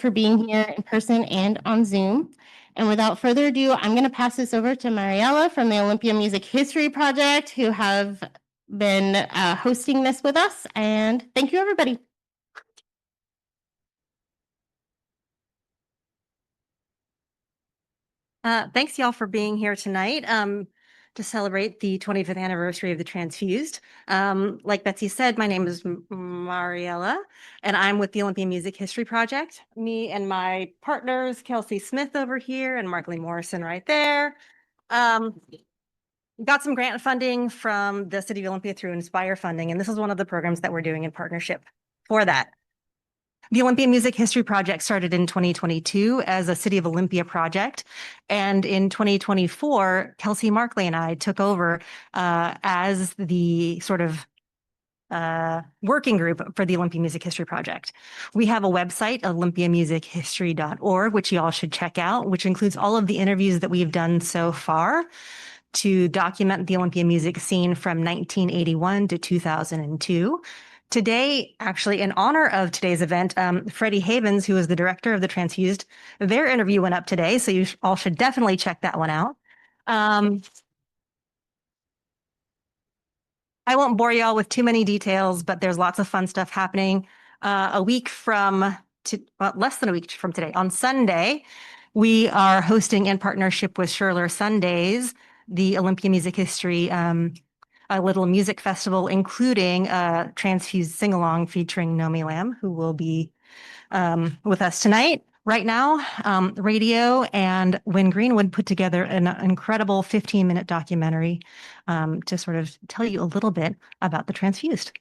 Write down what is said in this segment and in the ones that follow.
for being here in person and on Zoom. And without further ado, I'm going to pass this over to Mariella from the Olympia Music History Project, who have been hosting this with us. And thank you, everybody. Thanks, y'all, for being here tonight to celebrate the 25th anniversary of the Transfused. Like Betsy said, my name is Mariella, and I'm with the Olympia Music History Project. Me and my partners, Kelsey Smith over here and Markley Morrison right there. Got some grant funding from the City of Olympia through Inspire funding, and this is one of the programs that we're doing in partnership for that. The Olympia Music History Project started in 2022 as a City of Olympia project. And in 2024, Kelsey Markley and I took over as the sort of working group for the Olympia Music History Project. We have a website, olympiamusichistory.org, which you all should check out, which includes all of the interviews that we've done so far to document the Olympia music scene from 1981 to 2002. Today, actually, in honor of today's event, Freddie Havens, who is the director of the Transfused, their interview went up today, so you all should definitely check that one out. I won't bore y'all with too many details, but there's lots of fun stuff happening. Less than a week from today, on Sunday, we are hosting in partnership with Schurler Sundays, the Olympia Music History a little music festival, including a Transfused sing-along featuring Nomi Lamb, who will be with us tonight. Right now, Radio and Wynn Greenwood put together an incredible 15-minute documentary to sort of tell you a little bit about the Transfused.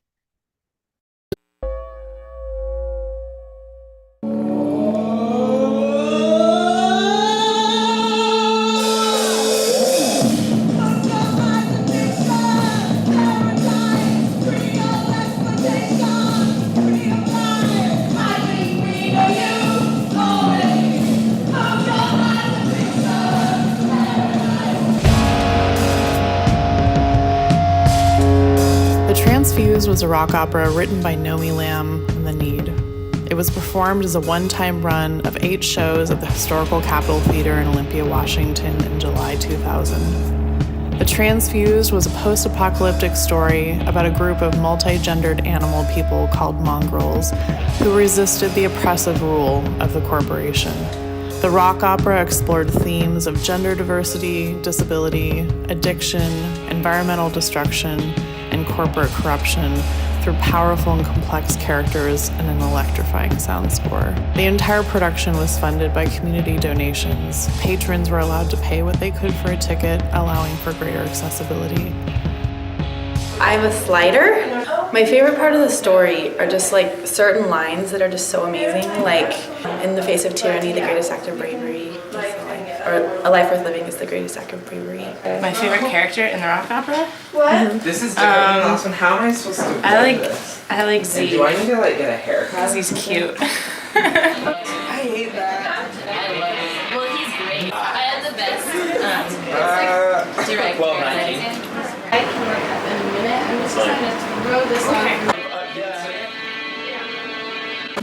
Transfused was a rock opera written by Nomi Lamb and The Need. It was performed as a one-time run of 8 shows at the Historical Capitol Theater in Olympia, Washington in July 2000. The Transfused was a post-apocalyptic story about a group of multi-gendered animal people called mongrels who resisted the oppressive rule of the corporation. The rock opera explored themes of gender diversity, disability, addiction, environmental destruction, and corporate corruption through powerful and complex characters and an electrifying sound score. The entire production was funded by community donations. Patrons were allowed to pay what they could for a ticket, allowing for greater accessibility. I'm a slider. My favorite part of the story are just like certain lines that are just so amazing, like in the face of tyranny, the greatest act of bravery is life, or a life worth living is the greatest act of bravery. My favorite character in the rock opera? What? This is different than the last one. How am I supposed to I this? like Z. Do I need to like get a haircut? Because he's cute. I hate that. Well, he's great. I have the best director. 12, 19. I can look up in a minute. I'm just trying to throw this on.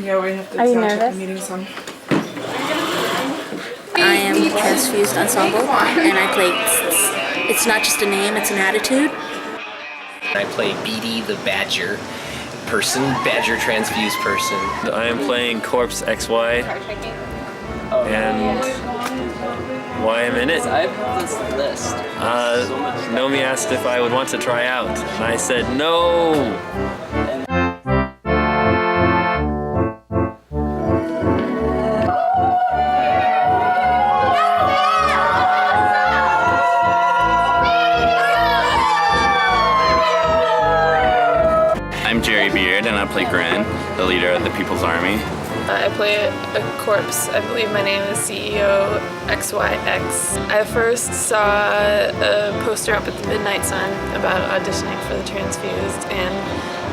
Yeah, we have to Are you sound check nervous? the meeting song. I am Transfused Ensemble, and I play It's Not Just a Name, It's an Attitude. I play Beatty the Badger person, Badger Transfused person. I am playing Corpse XY, and why I'm in it? I have this list. Nomi asked if I would want to try out, and I said no! I'm Jerry Beard, and I play Gren, the leader of the People's Army. I play a corpse. I believe my name is CEO XYX. I first saw a poster up at the Midnight Sun about auditioning for the Transfused, and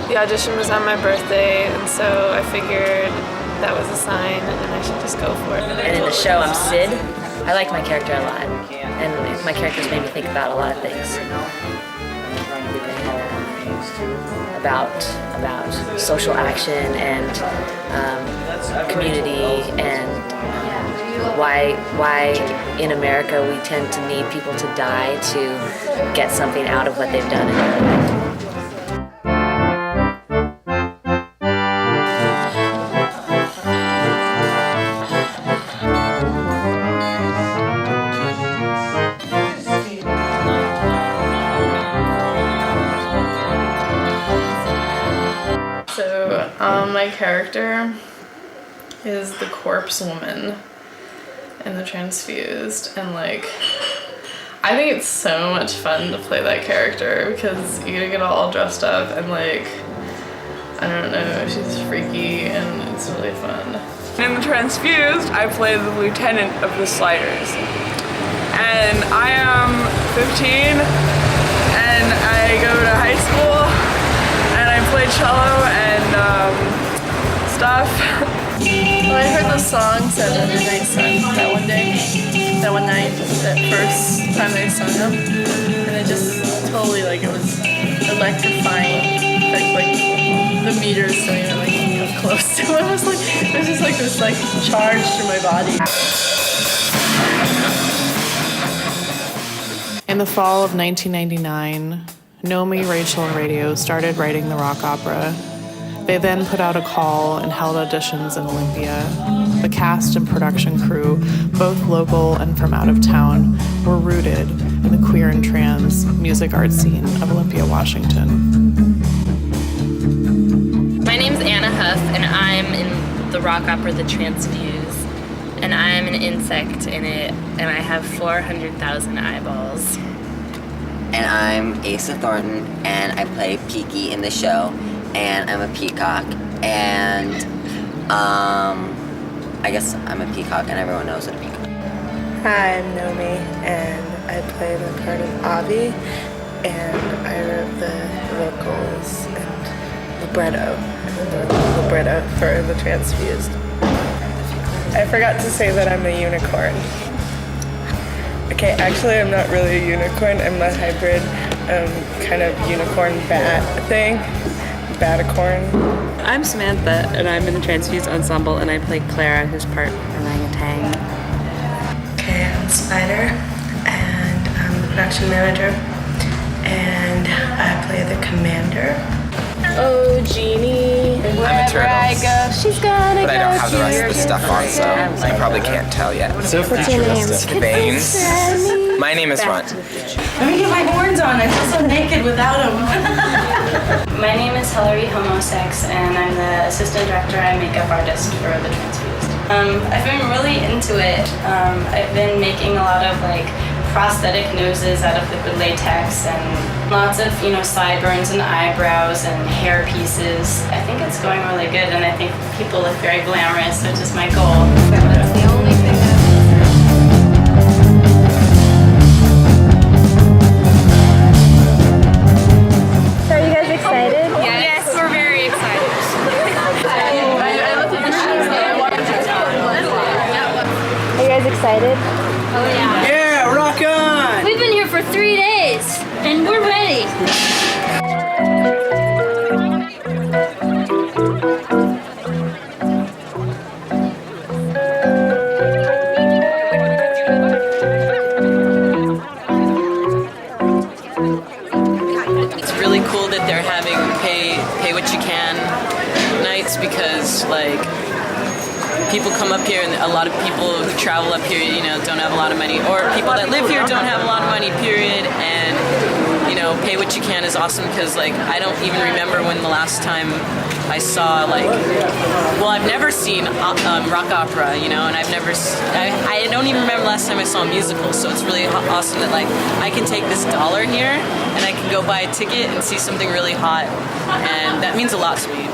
the audition was on my birthday, and so I figured that was a sign and I should just go for it. And in the show, I'm Sid. I like my character a lot, and my characters made me think about a lot of things. about social action and community and why in America we tend to need people to die to get something out of what they've done in their life. So, my character is the corpse woman in the Transfused, and like, I think it's so much fun to play that character because you get all dressed up and like, I don't know, she's freaky and it's really fun. In the Transfused, I play the lieutenant of the Sliders. And I am 15 and I go to high school and I play cello and stuff. Well, I heard the song "Set the Midnight Sun" that one night, that first time they sung them, and it just totally, like, it was electrifying. Like the meters don't even like come close to it. It was like, it was just like this like charge through my body. In the fall of 1999, Nomi, Rachel, and Radio started writing the rock opera. They then put out a call and held auditions in Olympia. The cast and production crew, both local and from out of town, were rooted in the queer and trans music art scene of Olympia, Washington. My name's Anna Huff, and I'm in the rock opera The Transfused. And I'm an insect in it, and I have 400,000 eyeballs. And I'm Asa Thornton, and I play Peaky in the show, and I'm a peacock, and I guess I'm a peacock, and everyone knows what a peacock is. Hi, I'm Nomi, and I play the part of Avi, and I wrote the vocals and libretto. I wrote the libretto for The Transfused. I forgot to say that I'm a unicorn. Okay, actually I'm not really a unicorn, I'm a hybrid kind of unicorn bat thing. Batacorn. I'm Samantha, and I'm in the Transfused ensemble, and I play Clara, who's part orangutan. Okay, I'm Spider, and I'm the production manager, and I play the commander. Oh, Jeannie. Wherever I go, she's gonna But I don't have the rest of the stuff on, so I probably can't tell yet. So futuristic. Veins. My name is Ron. Let me get my horns on. I feel so naked without them. My name is Hilary Homosex, and I'm the assistant director and makeup artist for The Transfused. I've been really into it. I've been making a lot of like prosthetic noses out of liquid latex and lots of, sideburns and eyebrows and hair pieces. I think it's going really good, and I think people look very glamorous, which is my goal. That's the only thing Are you guys excited? Yes, we're very excited. Are you guys excited? Oh yeah. Yeah, rock on! We've been here for 3 days, and we're ready. It's really cool that they're having pay what you can nights because, like, people come up here, and a lot of people who travel up here, don't have a lot of money, or people that live here don't have a lot of money, period, and, pay what you can is awesome because, like, I don't even remember when the last time I saw, I've never seen rock opera, and I don't even remember the last time I saw a musical, so it's really awesome that, like, I can take this dollar here, and I can go buy a ticket and see something really hot, and that means a lot to me.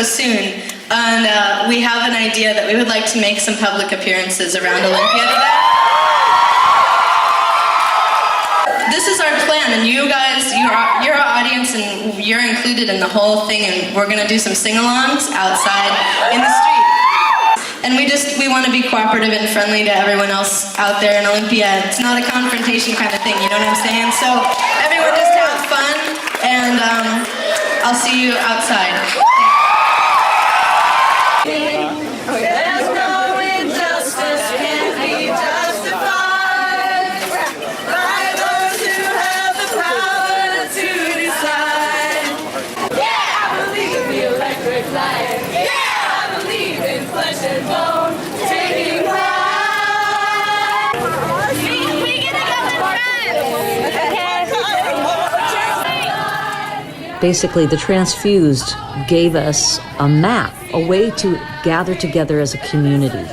so soon. And we have an idea that we would like to make some public appearances around Olympia today. This is our plan, and you guys, you're our audience, and you're included in the whole thing, and we're gonna do some sing-alongs outside in the street. And we want to be cooperative and friendly to everyone else out there in Olympia. It's not a confrontation kind of thing, you know what I'm saying? So everyone just have fun, and I'll see you outside. There's no injustice can be justified by those who have the power to decide. Yeah, I believe in the electric light. Yeah, I believe in flesh and bone taking pride. We get together, Basically, the Transfused gave us a map, a way to gather together as a community,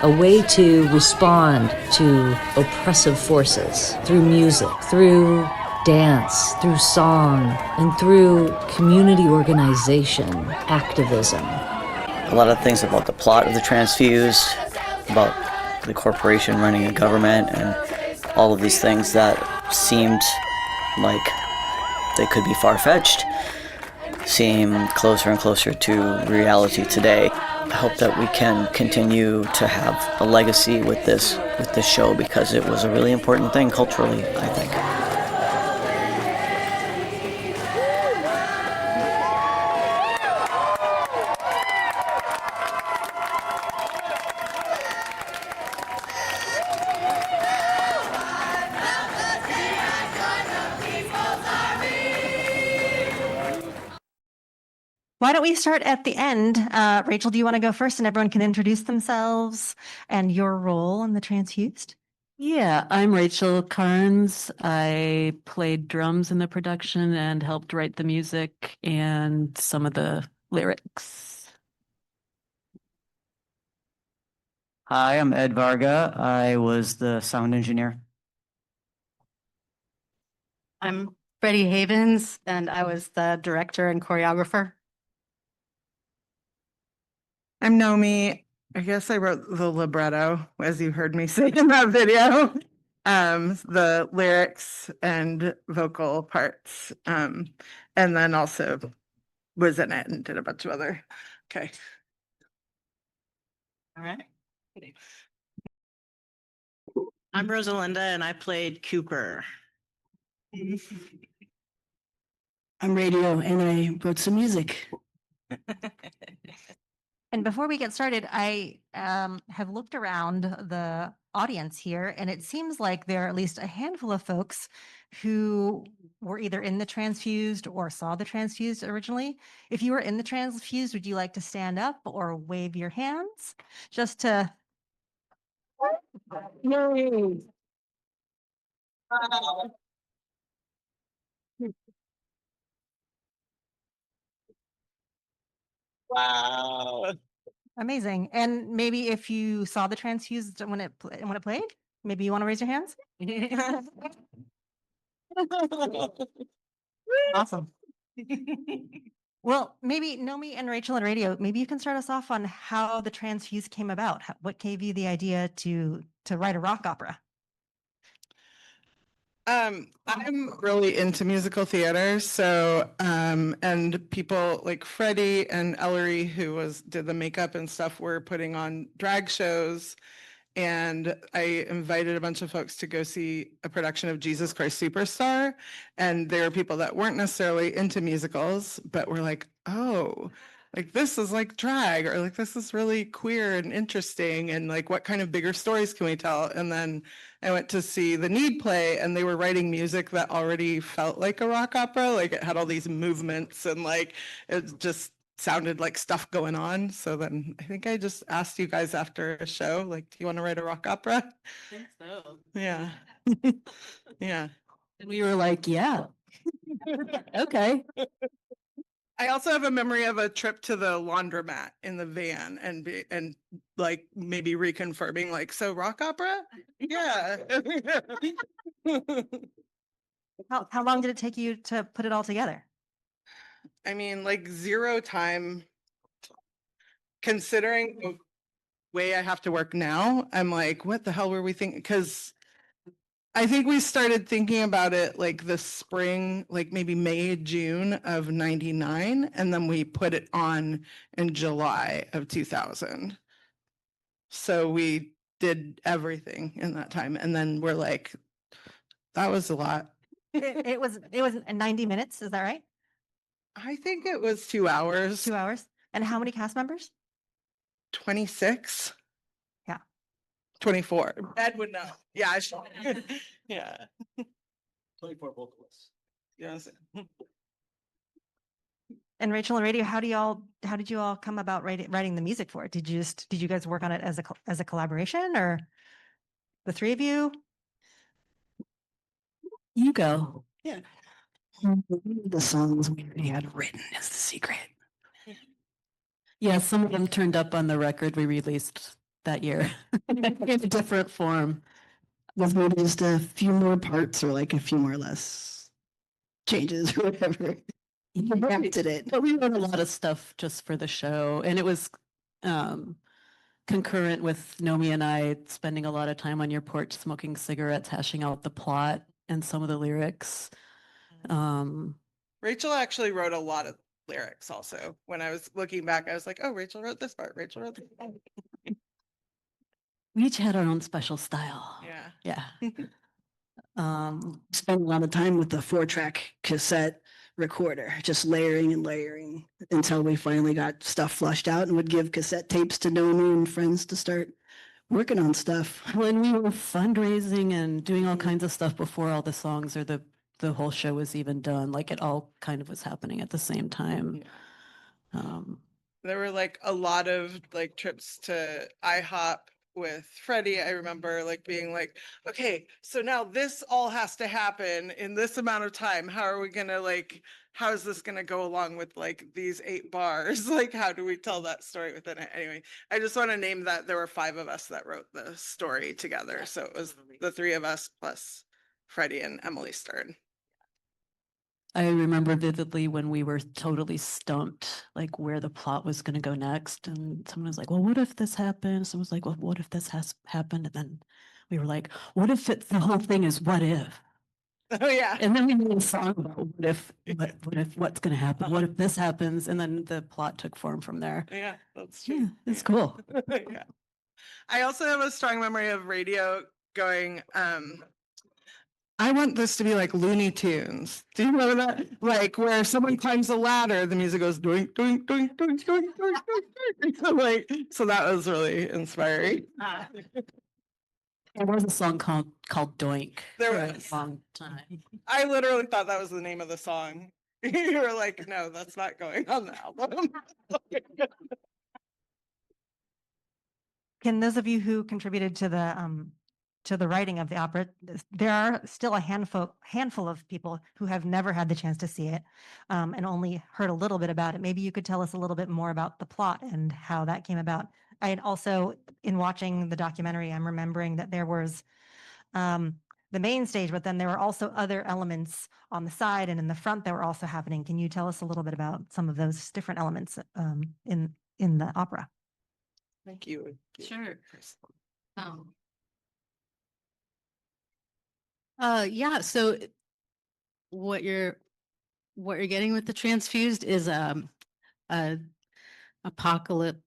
a way to respond to oppressive forces through music, through dance, through song, and through community organization, activism. A lot of things about the plot of the Transfused, about the corporation running a government, and all of these things that seemed like they could be far-fetched seem closer and closer to reality today. I hope that we can continue to have a legacy with this show, because it was a really important thing culturally, I think. Why don't we start at the end? Rachel, do you want to go first, and everyone can introduce themselves and your role in the Transfused? Yeah, I'm Rachel Carnes. I played drums in the production and helped write the music and some of the lyrics. Hi, I'm Ed Varga. I was the sound engineer. I'm Freddie Havens, and I was the director and choreographer. I'm Nomi. I guess I wrote the libretto, as you heard me say in that video. The lyrics and vocal parts. And then also was in it and did a bunch of other. Okay. All right. I'm Rosalinda, and I played Cooper. I'm Radio, and I wrote some music. And before we get started, I have looked around the audience here, and it seems like there are at least a handful of folks who were either in the Transfused or saw the Transfused originally. If you were in the Transfused, would you like to stand up or wave your hands just to... Yay. Wow. Amazing. And maybe if you saw the Transfused when it played, maybe you want to raise your hands? Awesome. Well, maybe Nomi and Rachel and Radio, maybe you can start us off on how the Transfused came about. What gave you the idea to write a rock opera? I'm really into musical theater, so and people like Freddie and Ellery, who did the makeup and stuff, were putting on drag shows, and I invited a bunch of folks to go see a production of Jesus Christ Superstar, and there were people that weren't necessarily into musicals, but were like, oh, like this is like drag, or like this is really queer and interesting, and like what kind of bigger stories can we tell? And then I went to see The Need play, and they were writing music that already felt like a rock opera, like it had all these movements, and like it just sounded like stuff going on. So then I think I just asked you guys after a show, like, do you want to write a rock opera? I think so. Yeah. Yeah. And we were like, yeah. Okay. I also have a memory of a trip to the laundromat in the van and like maybe reconfirming, like, so rock opera? Yeah. How long did it take you to put it all together? I mean, like 0 time considering the way I have to work now, I'm like, what the hell were we thinking? Because I think we started thinking about it like the spring, like maybe May, June of 99, and then we put it on in July of 2000. So we did everything in that time. And then we're like, that was a lot. It was 90 minutes, is that right? I think it was 2 hours. 2 hours. And how many cast members? 26. Yeah. 24. Ed would know. Yeah, I should. Yeah. 24 vocalists. Yes. And Rachel and Radio, how did you all come about writing the music for it? Did you guys work on it as a collaboration, or the three of you? You go. Yeah. The songs we already had written is the secret. Yeah, some of them turned up on the record we released that year in a different form. With maybe just a few more parts or like a few more less changes or whatever. You adapted it. But we wrote a lot of stuff just for the show, and it was concurrent with Nomi and I spending a lot of time on your porch smoking cigarettes, hashing out the plot and some of the lyrics. Rachel actually wrote a lot of lyrics also. When I was looking back, I was like, oh, Rachel wrote this part. Rachel wrote this part. We each had our own special style. Yeah. Yeah. Spent a lot of time with the 4-track cassette recorder, just layering and layering until we finally got stuff flushed out and would give cassette tapes to Nomi and friends to start working on stuff. When we were fundraising and doing all kinds of stuff before all the songs or the whole show was even done, like it all kind of was happening at the same time. There were like a lot of like trips to IHOP with Freddie. I remember like being like, okay, so now this all has to happen in this amount of time. How are we gonna like, how is this gonna go along with like these 8 bars? Like, how do we tell that story within it? Anyway, I just want to name that there were 5 of us that wrote the story together. So it was the 3 of us plus Freddie and Emily Stern. I remember vividly when we were totally stumped, like where the plot was going to go next. And someone was like, well, what if this happened? Someone was like, well, what if this has happened? And then we were like, what if the whole thing is what if? Oh, yeah. And then we made a song about what's going to happen? What if this happens? And then the plot took form from there. Yeah, that's true. Yeah, it's cool. Yeah. I also have a strong memory of Radio going, I want this to be like Looney Tunes. Do you remember that? Like where someone climbs a ladder, the music goes doink, doink, doink, doink, doink, doink, doink, doink. Like, so that was really inspiring. There was a song called Doink There for was. a long time. I literally thought that was the name of the song. You were like, no, that's not going on the album. Can those of you who contributed to the writing of the opera, there are still a handful of people who have never had the chance to see it and only heard a little bit about it. Maybe you could tell us a little bit more about the plot and how that came about. I also, in watching the documentary, I'm remembering that there was the main stage, but then there were also other elements on the side and in the front that were also happening. Can you tell us a little bit about some of those different elements in the opera? Thank you. Sure. Yeah, so what you're getting with the Transfused is a apocalypse,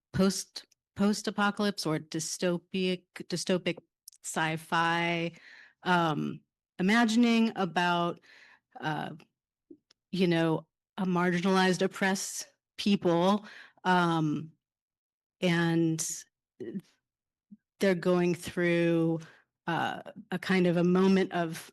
post-apocalypse or dystopic sci-fi imagining about a marginalized, oppressed people, and they're going through a kind of a moment of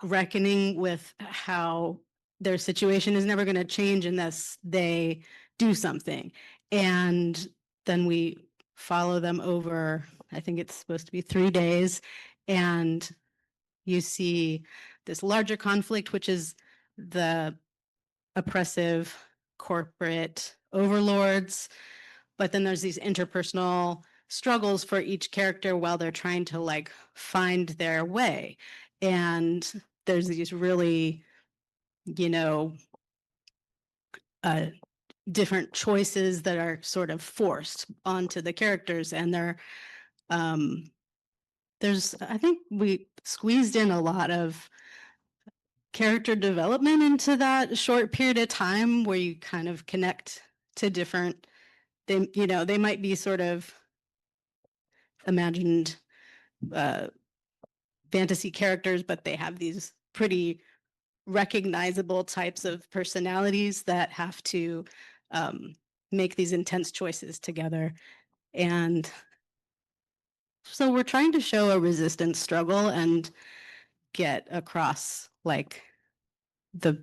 reckoning with how their situation is never going to change unless they do something. And then we follow them over, I think it's supposed to be 3 days, and you see this larger conflict, which is the oppressive corporate overlords, but then there's these interpersonal struggles for each character while they're trying to like find their way. And there's these really, different choices that are sort of forced onto the characters, and I think we squeezed in a lot of character development into that short period of time where you kind of connect to different, they might be sort of imagined fantasy characters, but they have these pretty recognizable types of personalities that have to make these intense choices together. And so we're trying to show a resistance struggle and get across like the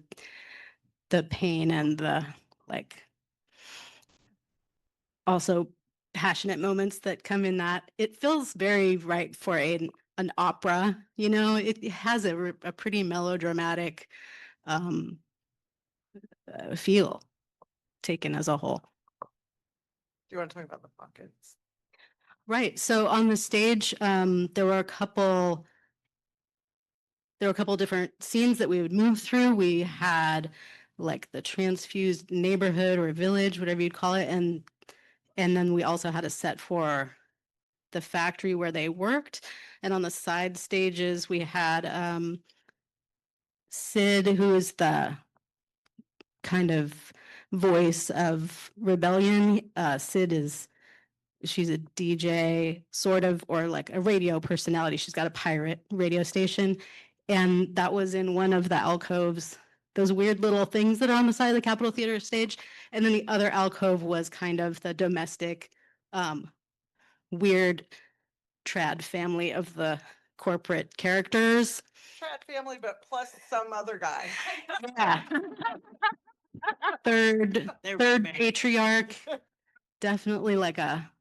pain and the like also passionate moments that come in that. It feels very right for an opera, it has a pretty melodramatic feel taken as a whole. Do you want to talk about the pockets? Right. So on the stage, there were a couple different scenes that we would move through. We had like the transfused neighborhood or village, whatever you'd call it, and then we also had a set for the factory where they worked. And on the side stages, we had Sid, who is the kind of voice of rebellion. She's a DJ, sort of, or like a radio personality. She's got a pirate radio station. And that was in one of the alcoves, those weird little things that are on the side of the Capitol Theater stage. And then the other alcove was kind of the domestic, weird trad family of the corporate characters. Trad family, but plus some other guy. Yeah. Third patriarch, definitely like a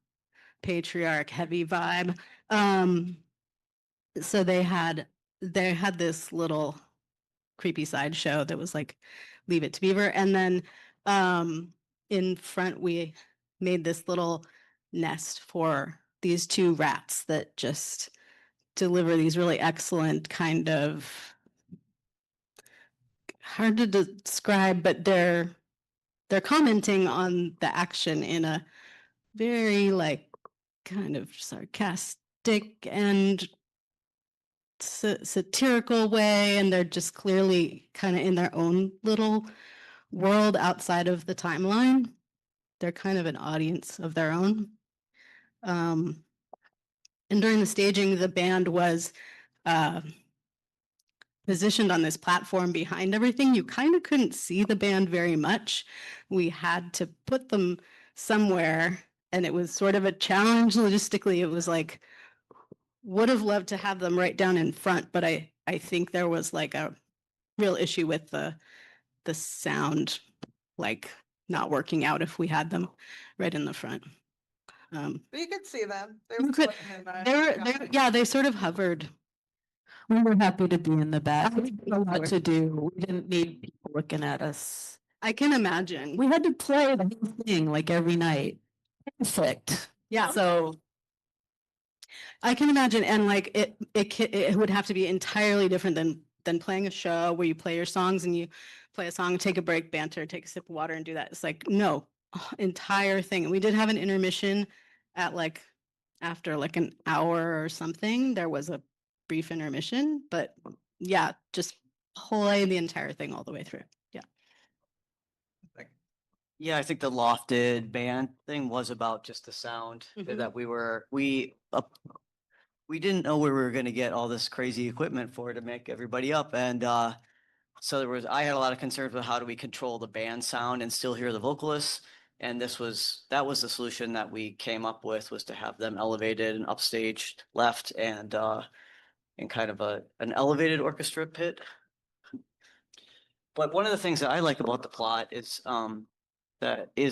patriarch heavy vibe. So they had this little creepy sideshow that was like Leave It to Beaver, and then in front we made this little nest for these two rats that just deliver these really excellent kind of, hard to describe, but they're commenting on the action in a very like kind of sarcastic and satirical way, and they're just clearly kind of in their own little world outside of the timeline. They're kind of an audience of their own. And during the staging, the band was positioned on this platform behind everything. You kind of couldn't see the band very much. We had to put them somewhere, and it was sort of a challenge logistically. It was like, would have loved to have them right down in front, but I think there was like a real issue with the sound, like not working out if we had them right in the front. But you could see them. They sort of hovered. We were happy to be in the back. We had a lot to do. We didn't need people looking at us. I can imagine. We had to play the whole thing like every night. Perfect. Yeah. So I can imagine, and like it would have to be entirely different than playing a show where you play your songs and you play a song, take a break, banter, take a sip of water, and do that. It's like no, entire thing. We did have an intermission at like after like an hour or something. There was a brief intermission, but yeah, just play the entire thing all the way through. Yeah. Yeah, I think the lofted band thing was about just the sound that we didn't know where we were going to get all this crazy equipment for to make everybody up, and so I had a lot of concerns with how do we control the band sound and still hear the vocalists, and that was the solution that we came up with, was to have them elevated and upstaged left and in kind of an elevated orchestra pit. But one of the things that I like about the plot is that it's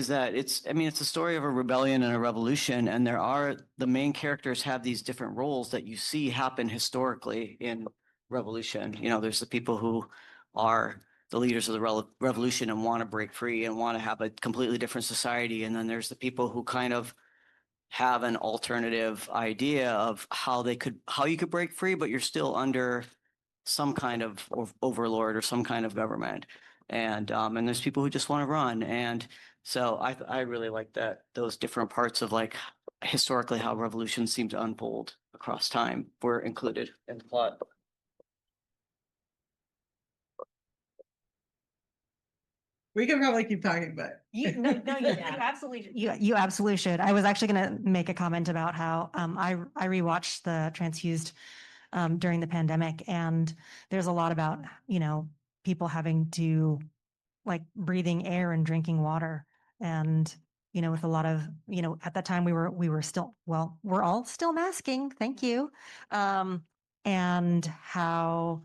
a story of a rebellion and a revolution, and the main characters have these different roles that you see happen historically in revolution. There's the people who are the leaders of the revolution and want to break free and want to have a completely different society, and then there's the people who kind of have an alternative idea of how you could break free, but you're still under some kind of overlord or some kind of government. And there's people who just want to run. And so I really like that those different parts of like historically how revolutions seem to unfold across time were included in the plot. We can probably keep talking, but You absolutely should. I was actually going to make a comment about how I rewatched the Transfused during the pandemic, and there's a lot about people having to like breathing air and drinking water, and with a lot of at that time we were still we're all still masking. Thank you, and how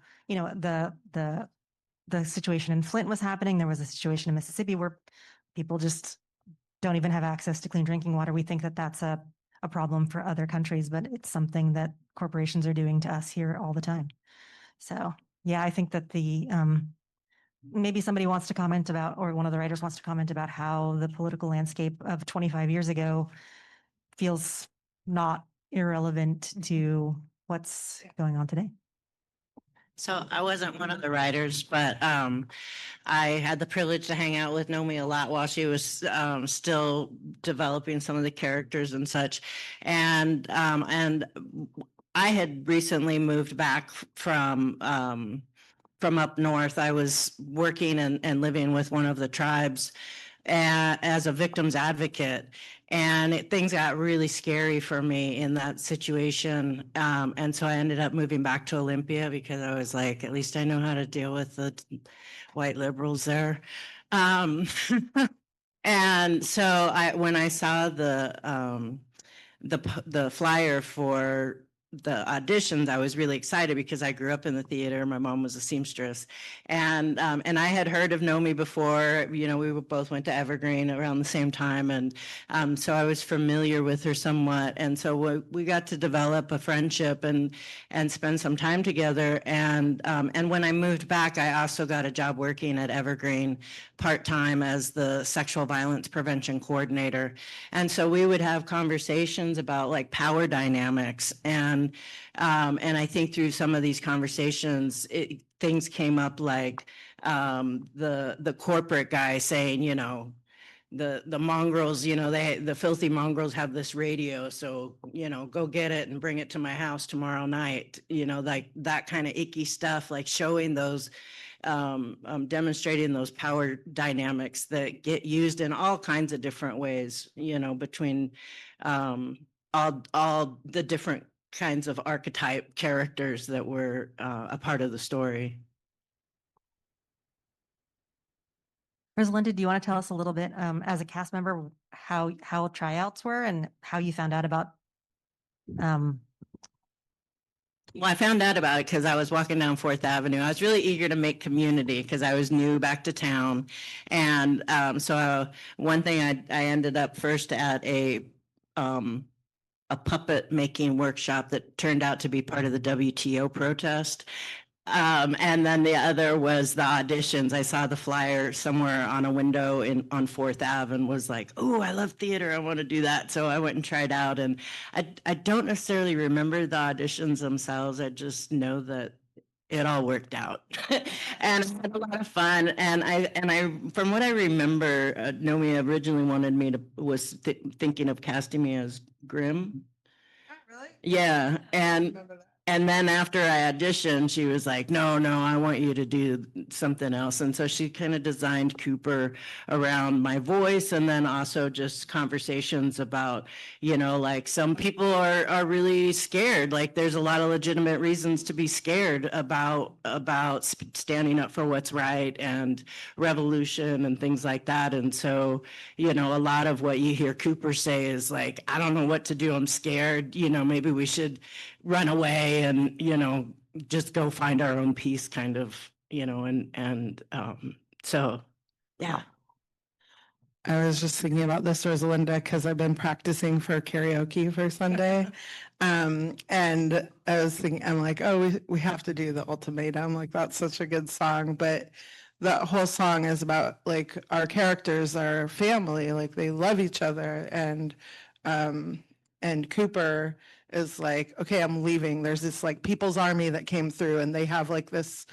the situation in Flint was happening. There was a situation in Mississippi where people just don't even have access to clean drinking water. We think that that's a problem for other countries, but it's something that corporations are doing to us here all the time. So yeah, I think that maybe somebody wants to comment about, or one of the writers wants to comment about how the political landscape of 25 years ago feels not irrelevant to what's going on today. So I wasn't one of the writers, but I had the privilege to hang out with Nomi a lot while she was still developing some of the characters and such. And I had recently moved back from up north. I was working and living with one of the tribes as a victim's advocate. And things got really scary for me in that situation. And so I ended up moving back to Olympia because I was like, at least I know how to deal with the white liberals there. And so when I saw the flyer for the auditions, I was really excited because I grew up in the theater. My mom was a seamstress, and I had heard of Nomi before. We both went to Evergreen around the same time, and so I was familiar with her somewhat. And so we got to develop a friendship and spend some time together. And when I moved back, I also got a job working at Evergreen part-time as the sexual violence prevention coordinator. And so we would have conversations about like power dynamics, and I think through some of these conversations, things came up like the corporate guy saying, the mongrels, the filthy mongrels have this radio, so go get it and bring it to my house tomorrow night. Like that kind of icky stuff, like showing those, demonstrating those power dynamics that get used in all kinds of different ways. Between all the different kinds of archetype characters that were a part of the story. Rosalinda, do you want to tell us a little bit, as a cast member, how tryouts were and how you found out about? Well, I found out about it because I was walking down 4th Avenue. I was really eager to make community because I was new back to town. And so one thing I ended up first at a puppet making workshop that turned out to be part of the WTO protest. And then the other was the auditions. I saw the flyer somewhere on a window on 4th Ave and was like, oh, I love theater. I want to do that. So I went and tried out. And I don't necessarily remember the auditions themselves. I just know that it all worked out. And I had a lot of fun. And I from what I remember, Nomi originally wanted me to, was thinking of casting me as Grimm. Oh, really? Yeah. And then after I auditioned, she was like, no, I want you to do something else. And so she kind of designed Cooper around my voice, and then also just conversations about, like some people are really scared. Like there's a lot of legitimate reasons to be scared about standing up for what's right and revolution and things like that. And so, a lot of what you hear Cooper say is like, I don't know what to do. I'm scared. Maybe we should run away and just go find our own peace, kind of, so yeah. I was just thinking about this, Rosalinda, because I've been practicing for karaoke for Sunday. And I was thinking, I'm like, oh, we have to do The Ultimatum. Like, that's such a good song. But the whole song is about, like, our characters are family. Like, they love each other. And Cooper is like, okay, I'm leaving. There's this, like, people's army that came through, and they have, like, this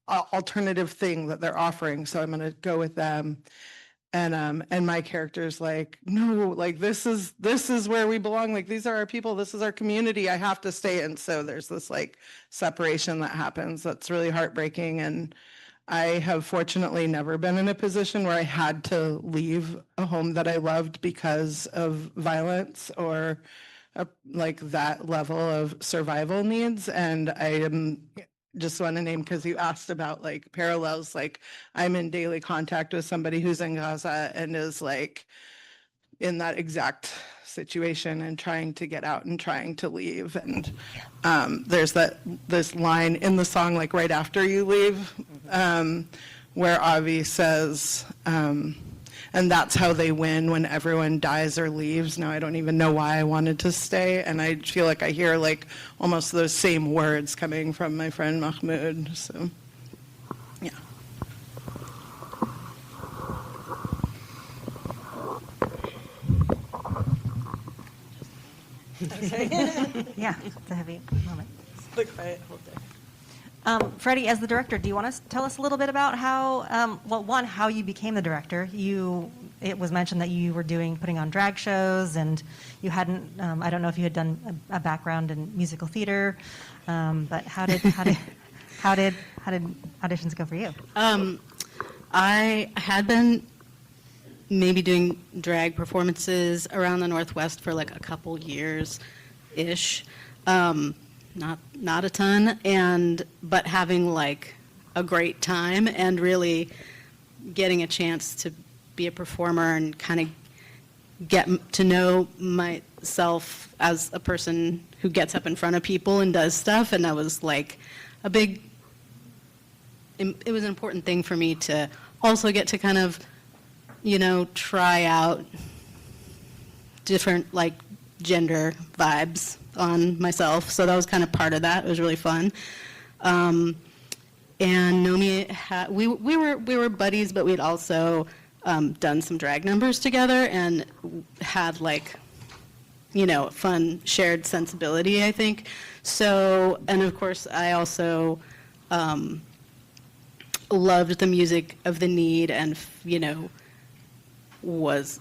alternative thing that they're offering. So I'm going to go with them. And my character's like, no, like this is where we belong. Like these are our people. This is our community. I have to stay. And so there's this like separation that happens. That's really heartbreaking. And I have fortunately never been in a position where I had to leave a home that I loved because of violence or like that level of survival needs. And I am just want to name, because you asked about like parallels, like I'm in daily contact with somebody who's in Gaza and is like in that exact situation and trying to get out and trying to leave. And there's this line in the song, like right after you leave, where Avi says, and that's how they win when everyone dies or leaves. Now I don't even know why I wanted to stay. And I feel like I hear like almost those same words coming from my friend Mahmoud. So, yeah. Yeah, it's a heavy moment. The quiet whole day. Freddie, as the director, do you want to tell us a little bit about how, well, one, how you became the director? It was mentioned that you were putting on drag shows, and you hadn't. I don't know if you had done a background in musical theater, but how did auditions go for you? I had been maybe doing drag performances around the Northwest for like a couple years ish. Not a ton, but having like a great time and really getting a chance to be a performer and kind of get to know myself as a person who gets up in front of people and does stuff. And that was like it was an important thing for me to also get to kind of, try out different like gender vibes on myself. So that was kind of part of that. It was really fun. And Nomi we were buddies, but we'd also done some drag numbers together and had like, fun shared sensibility, I think. So, and of course I also loved the music of The Need and, was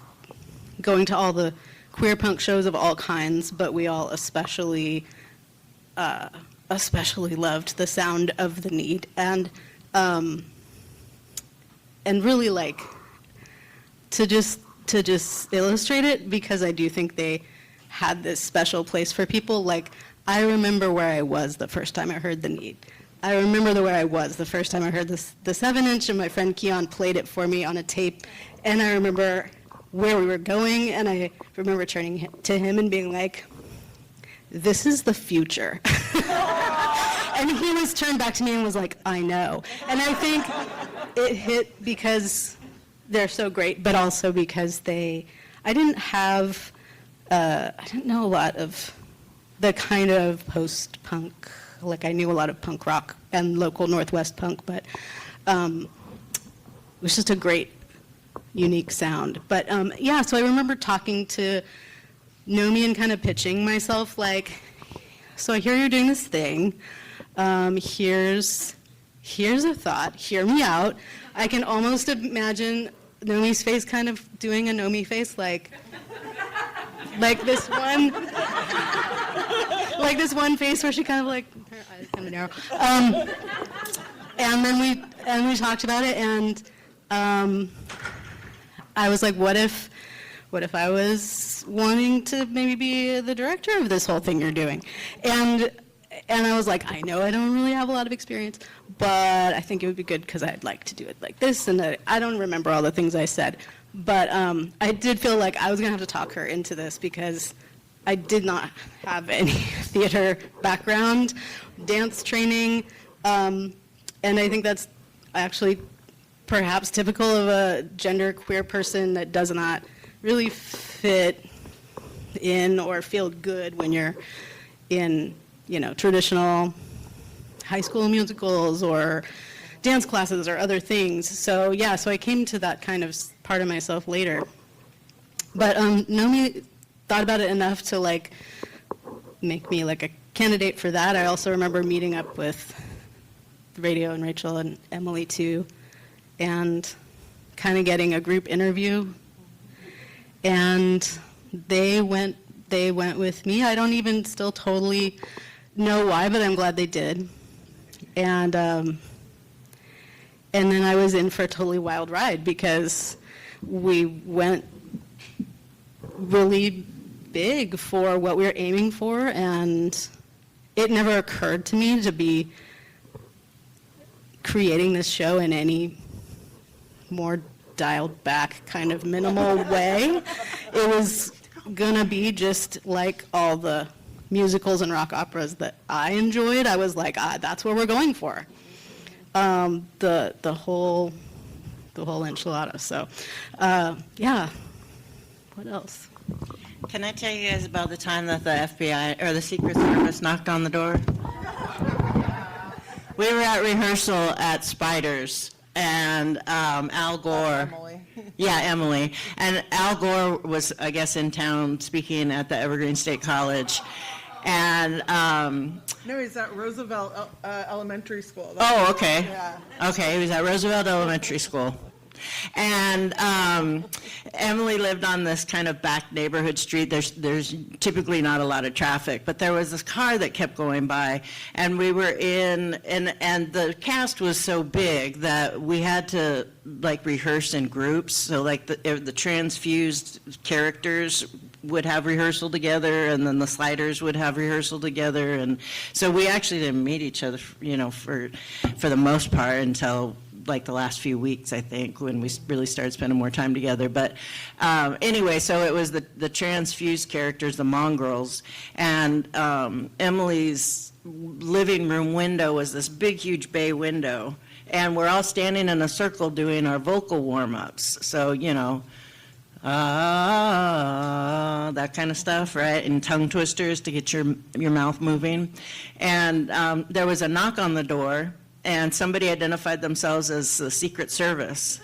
going to all the queer punk shows of all kinds, but we all especially loved the sound of The Need, and really like to just illustrate it, because I do think they had this special place for people. Like I remember where I was the first time I heard The Need. I remember where I was the first time I heard the 7-inch, and my friend Keon played it for me on a tape, and I remember where we were going, and I remember turning to him and being like, this is the future. And he was turned back to me and was like, I know. And I think it hit because they're so great, but also because I didn't know a lot of the kind of post-punk, like I knew a lot of punk rock and local Northwest punk, but it was just a great, unique sound. But yeah, so I remember talking to Nomi and kind of pitching myself like, so I hear you're doing this thing. Here's a thought, hear me out. I can almost imagine Nomi's face kind of doing a Nomi face, like this one face where she kind of like, her eyes kind of narrow. And then we talked about it, and I was like, what if I was wanting to maybe be the director of this whole thing you're doing? And I was like, I know I don't really have a lot of experience, but I think it would be good because I'd like to do it like this. And I don't remember all the things I said, but I did feel like I was gonna have to talk her into this because I did not have any theater background, dance training, and I think that's actually perhaps typical of a gender queer person that does not really fit in or feel good when you're in, traditional high school musicals or dance classes or other things. So yeah, so I came to that kind of part of myself later. But Nomi thought about it enough to like make me like a candidate for that. I also remember meeting up with Radio and Rachel and Emily too, and kind of getting a group interview. And they went with me. I don't even still totally know why, but I'm glad they did. And then I was in for a totally wild ride because we went really big for what we were aiming for, and it never occurred to me to be creating this show in any more dialed back kind of minimal way. It was gonna be just like all the musicals and rock operas that I enjoyed. I was like, that's what we're going for. The whole enchilada. So, yeah. What else? Can I tell you guys about the time that the FBI or the Secret Service knocked on the door? We were at rehearsal at Spiders, and Al Gore. Emily. Yeah, Emily. And Al Gore was, I guess, in town speaking at the Evergreen State College. And No, he's at Roosevelt Elementary School. oh, okay. Yeah. Okay, he was at Roosevelt Elementary School. And Emily lived on this kind of back neighborhood street. There's typically not a lot of traffic, but there was this car that kept going by, and we were and the cast was so big that we had to like rehearse in groups. So like the transfused characters would have rehearsal together, and then the sliders would have rehearsal together, and so we actually didn't meet each other, for the most part until like the last few weeks, I think, when we really started spending more time together. But anyway, so it was the transfused characters, the mongrels, and Emily's living room window was this big, huge bay window, and we're all standing in a circle doing our vocal warm-ups. So, that kind of stuff, right? And tongue twisters to get your mouth moving. And there was a knock on the door, and somebody identified themselves as the Secret Service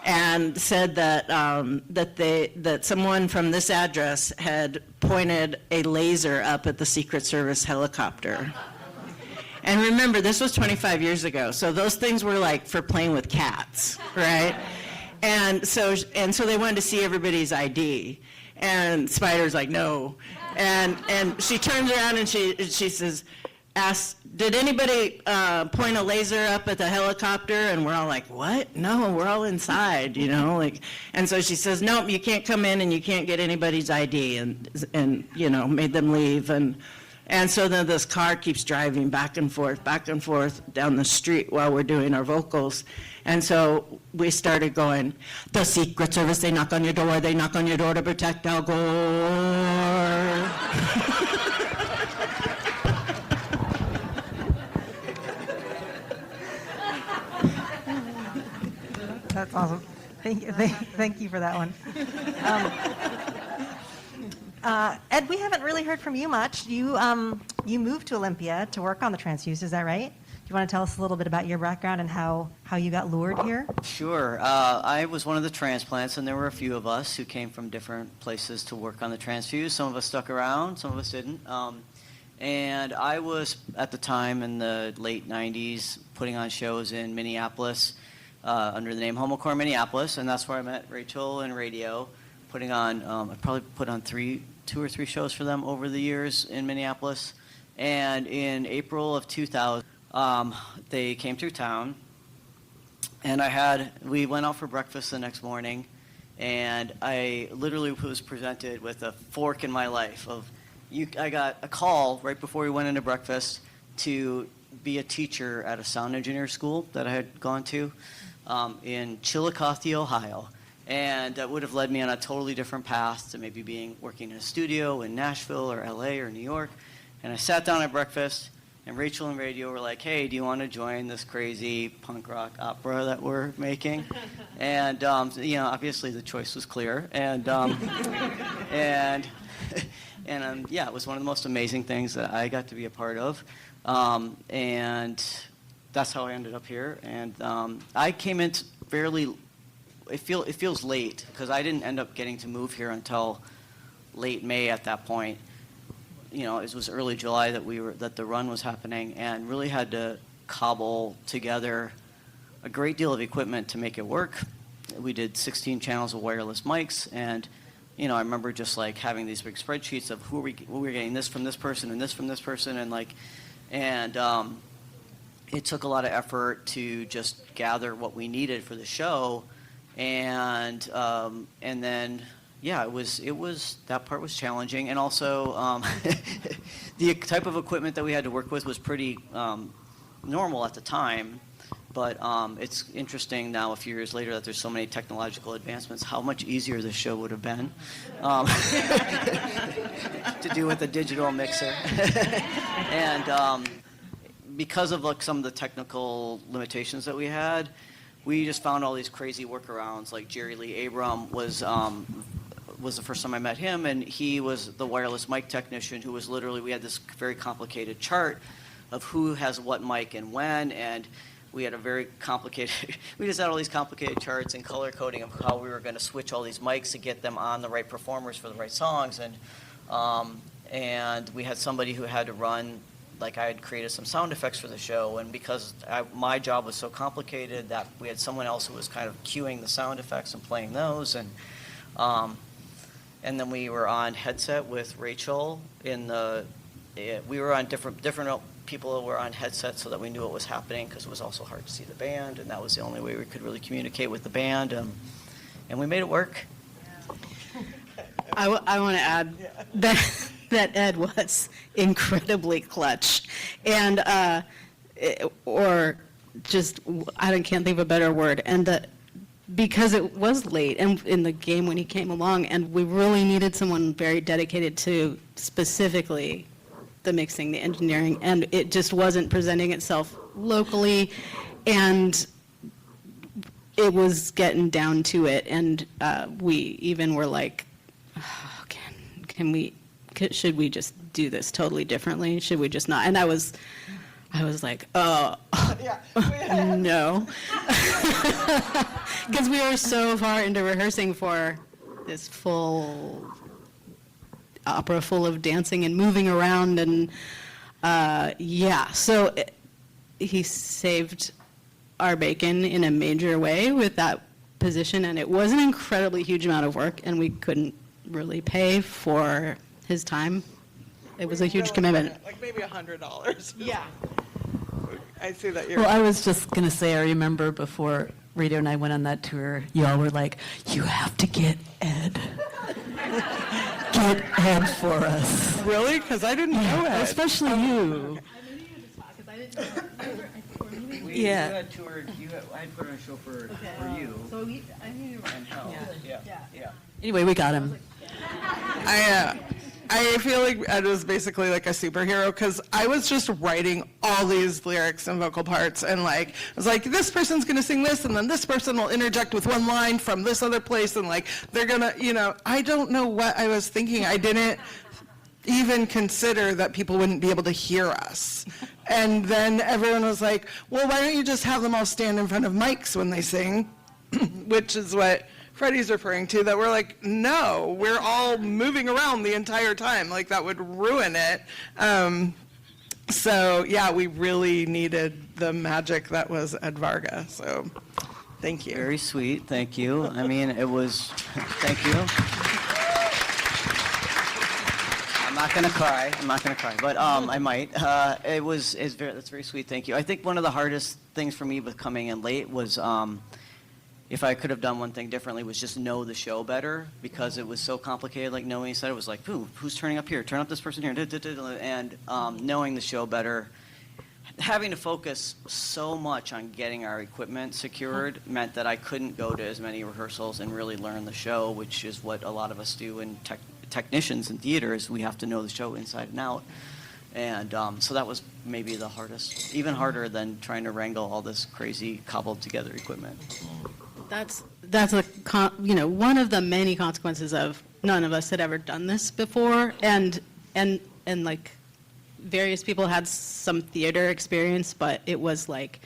and said that that someone from this address had pointed a laser up at the Secret Service helicopter. And remember, this was 25 years ago, so those things were like for playing with cats, right? And so they wanted to see everybody's ID, and Spider's like, no. And she turns around and she says, did anybody point a laser up at the helicopter? And we're all like, what? No, we're all inside, and so she says, nope, you can't come in and you can't get anybody's ID, and made them leave. And so then this car keeps driving back and forth down the street while we're doing our vocals. And so we started going, the Secret Service, they knock on your door to protect Al Gore. That's awesome. Thank you for that one. Ed, we haven't really heard from you much. You moved to Olympia to work on the Transfused, is that right? Do you want to tell us a little bit about your background and how you got lured here? Sure. I was one of the transplants, and there were a few of us who came from different places to work on the Transfused. Some of us stuck around, some of us didn't. And I was, at the time, in the late 90s, putting on shows in Minneapolis under the name Homocore Minneapolis, and that's where I met Rachel and Radio, putting on, I probably put on 2 or 3 shows for them over the years in Minneapolis. And in April of 2000, they came through town, and we went out for breakfast the next morning, and I literally was presented with a fork in my life I got a call right before we went into breakfast to be a teacher at a sound engineer school that I had gone to in Chillicothe, Ohio. And that would have led me on a totally different path to maybe working in a studio in Nashville or LA or New York. And I sat down at breakfast, and Rachel and Radio were like, hey, do you want to join this crazy punk rock opera that we're making? And, obviously the choice was clear. And it was one of the most amazing things that I got to be a part of. And that's how I ended up here. And I came in fairly, it feels late, because I didn't end up getting to move here until late May at that point. It was early July that the run was happening, and really had to cobble together a great deal of equipment to make it work. We did 16 channels of wireless mics, and I remember just like having these big spreadsheets of who we're getting this from this person and this from this person, and it took a lot of effort to just gather what we needed for the show, and then it was that part was challenging, and also the type of equipment that we had to work with was pretty normal at the time. But it's interesting now, a few years later, that there's so many technological advancements, how much easier the show would have been to do with a digital mixer. And because of like some of the technical limitations that we had, we just found all these crazy workarounds. Like Jerry Lee Abram was the first time I met him, and he was the wireless mic technician who was literally, we had this very complicated chart of who has what mic and when, and we had a very complicated, we just had all these complicated charts and color coding of how we were going to switch all these mics to get them on the right performers for the right songs. And we had somebody who had to run, like I had created some sound effects for the show, and because my job was so complicated that we had someone else who was kind of cueing the sound effects and playing those. And then we were on headset with Rachel we were on different people were on headsets so that we knew what was happening, because it was also hard to see the band, and that was the only way we could really communicate with the band, and we made it work. I want to add that Ed was incredibly clutch, and I can't think of a better word, and because it was late and in the game when he came along, and we really needed someone very dedicated to specifically the mixing, the engineering, and it just wasn't presenting itself locally, and it was getting down to it, and we even were like, oh, should we just do this totally differently? Should we just not? And I was like, no, because we were so far into rehearsing for this full opera full of dancing and moving around, and so he saved our bacon in a major way with that position, and it was an incredibly huge amount of work, and we couldn't really pay for his time. It was a huge commitment. Like maybe $100. Yeah. I see that you're. Well, I was just going to say, I remember before Radio and I went on that tour, you all were like, you have to get Ed. Get Ed for us. Really? Because I didn't know Ed. Especially you. You had toured, I had put on a show for you. So I knew you were in hell. Yeah. Anyway, we got him. I feel like Ed was basically like a superhero, because I was just writing all these lyrics and vocal parts, and like I was like, this person's gonna sing this, and then this person will interject with one line from this other place, and like they're gonna, I don't know what I was thinking. I didn't even consider that people wouldn't be able to hear us. And then everyone was like, well, why don't you just have them all stand in front of mics when they sing? Which is what Freddie's referring to, that we're like, no, we're all moving around the entire time. Like, that would ruin it. So, yeah, we really needed the magic that was Ed Varga. So, thank you. Very sweet. Thank you. I mean, it was, thank you. I'm not going to cry, but I might. That's very sweet. Thank you. I think one of the hardest things for me with coming in late was, if I could have done one thing differently, was just know the show better, because it was so complicated. Like Noe said, it was like, who's turning up here? Turn up this person here. And knowing the show better, having to focus so much on getting our equipment secured meant that I couldn't go to as many rehearsals and really learn the show, which is what a lot of us do in technicians in theaters. We have to know the show inside and out. And so that was maybe the hardest, even harder than trying to wrangle all this crazy cobbled together equipment. That's one of the many consequences of none of us had ever done this before, and like various people had some theater experience, but it was like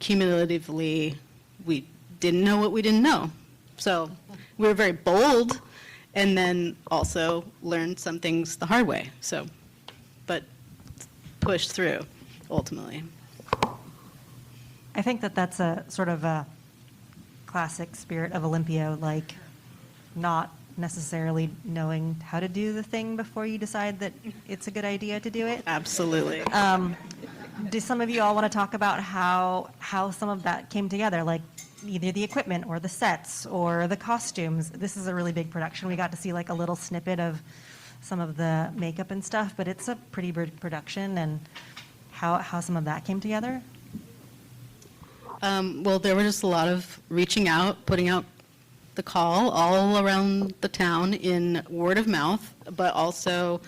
cumulatively we didn't know what we didn't know. So we were very bold, and then also learned some things the hard way. So, but pushed through ultimately. I think that that's a sort of a classic spirit of Olympia, like not necessarily knowing how to do the thing before you decide that it's a good idea to do it. Absolutely. Do some of you all want to talk about how some of that came together, like either the equipment or the sets or the costumes? This is a really big production. We got to see like a little snippet of some of the makeup and stuff, but it's a pretty big production, and how some of that came together. Well, there were just a lot of reaching out, putting out the call all around the town in word of mouth, but also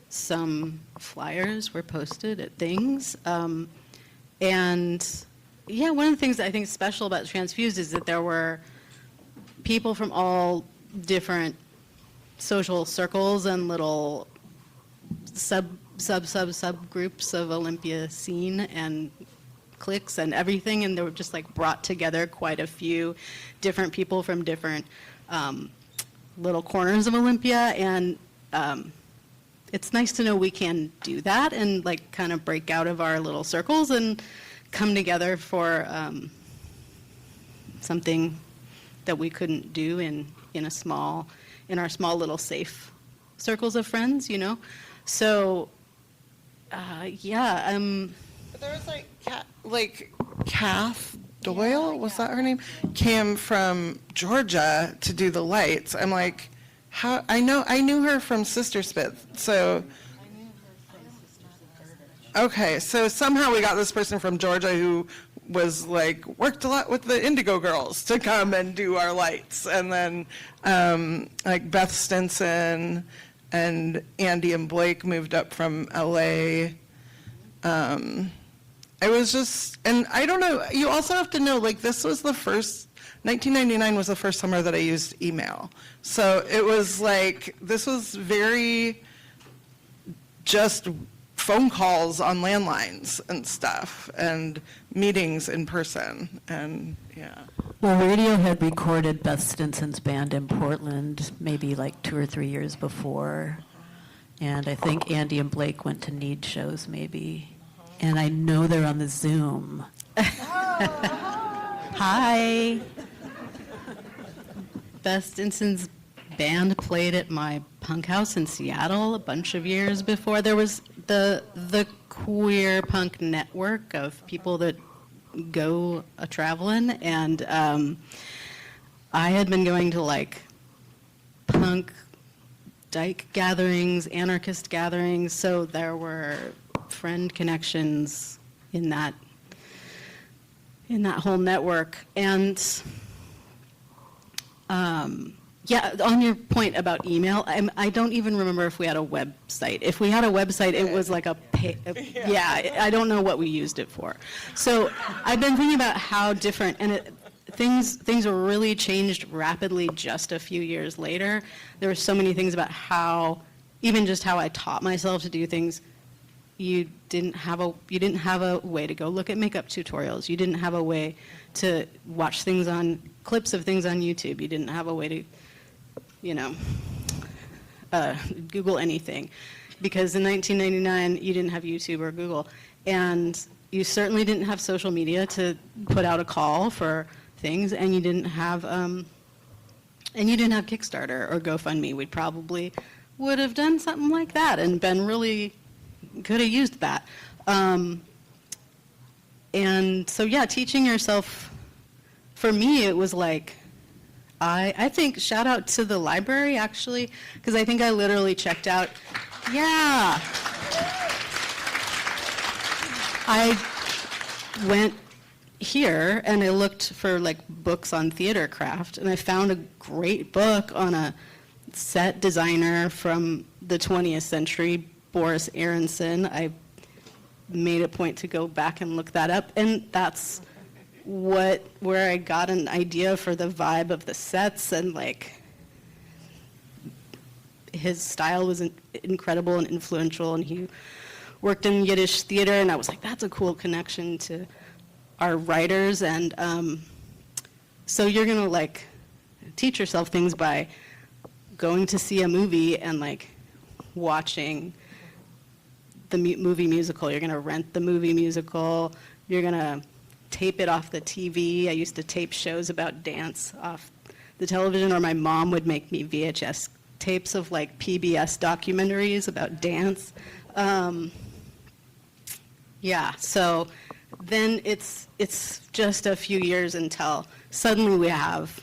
some flyers were posted at things. And yeah, one of the things that I think is special about Transfused is that there were people from all different social circles and little subgroups of Olympia scene and cliques and everything, and they were just like brought together quite a few different people from different little corners of Olympia, and it's nice to know we can do that and like kind of break out of our little circles and come together for something that we couldn't do in our small little safe circles of friends, you know. So yeah. But there was Kath Doyle, was that her name? Came from Georgia to do the lights. I'm like, how? I knew her from Sister Spit. So okay, so somehow we got this person from Georgia who was like worked a lot with the Indigo Girls to come and do our lights, and then like Beth Stinson and Andy and Blake moved up from LA. It was just, and I don't know, you also have to know, like, this was the first, 1999 was the first summer that I used email. So it was like, this was very just phone calls on landlines and stuff, and meetings in person, and yeah. Well, radio had recorded Beth Stinson's band in Portland maybe like 2 or 3 years before. And I think Andy and Blake went to Need shows maybe. And I know they're on the Zoom. Hi. Beth Stinson's band played at my punk house in Seattle a bunch of years before. There was the queer punk network of people that go a-traveling, and I had been going to like punk dyke gatherings, anarchist gatherings, so there were friend connections in that whole network. And yeah, on your point about email, I don't even remember if we had a website. If we had a website, it was like yeah, I don't know what we used it for. So I've been thinking about how different, and things were really changed rapidly just a few years later. There were so many things about how, even just how I taught myself to do things. You didn't have a way to go look at makeup tutorials. You didn't have a way to watch clips of things on YouTube. You didn't have a way to, Google anything, because in 1999 you didn't have YouTube or Google, and you certainly didn't have social media to put out a call for things, and you didn't have Kickstarter or GoFundMe. We probably would have done something like that and been really could have used that. And so, yeah, teaching yourself, for me, it was like, I think, shout out to the library, actually, because I think I literally checked out. Yeah. I went here and I looked for like books on theater craft, and I found a great book on a set designer from the 20th century, Boris Aronson. I made a point to go back and look that up, and that's where I got an idea for the vibe of the sets, and like his style was incredible and influential, and he worked in Yiddish theater, and I was like, that's a cool connection to our writers. And so you're gonna like teach yourself things by going to see a movie and like watching the movie musical. You're going to rent the movie musical. You're going to tape it off the TV. I used to tape shows about dance off the television, or my mom would make me VHS tapes of like PBS documentaries about dance. Yeah, so then it's just a few years until suddenly we have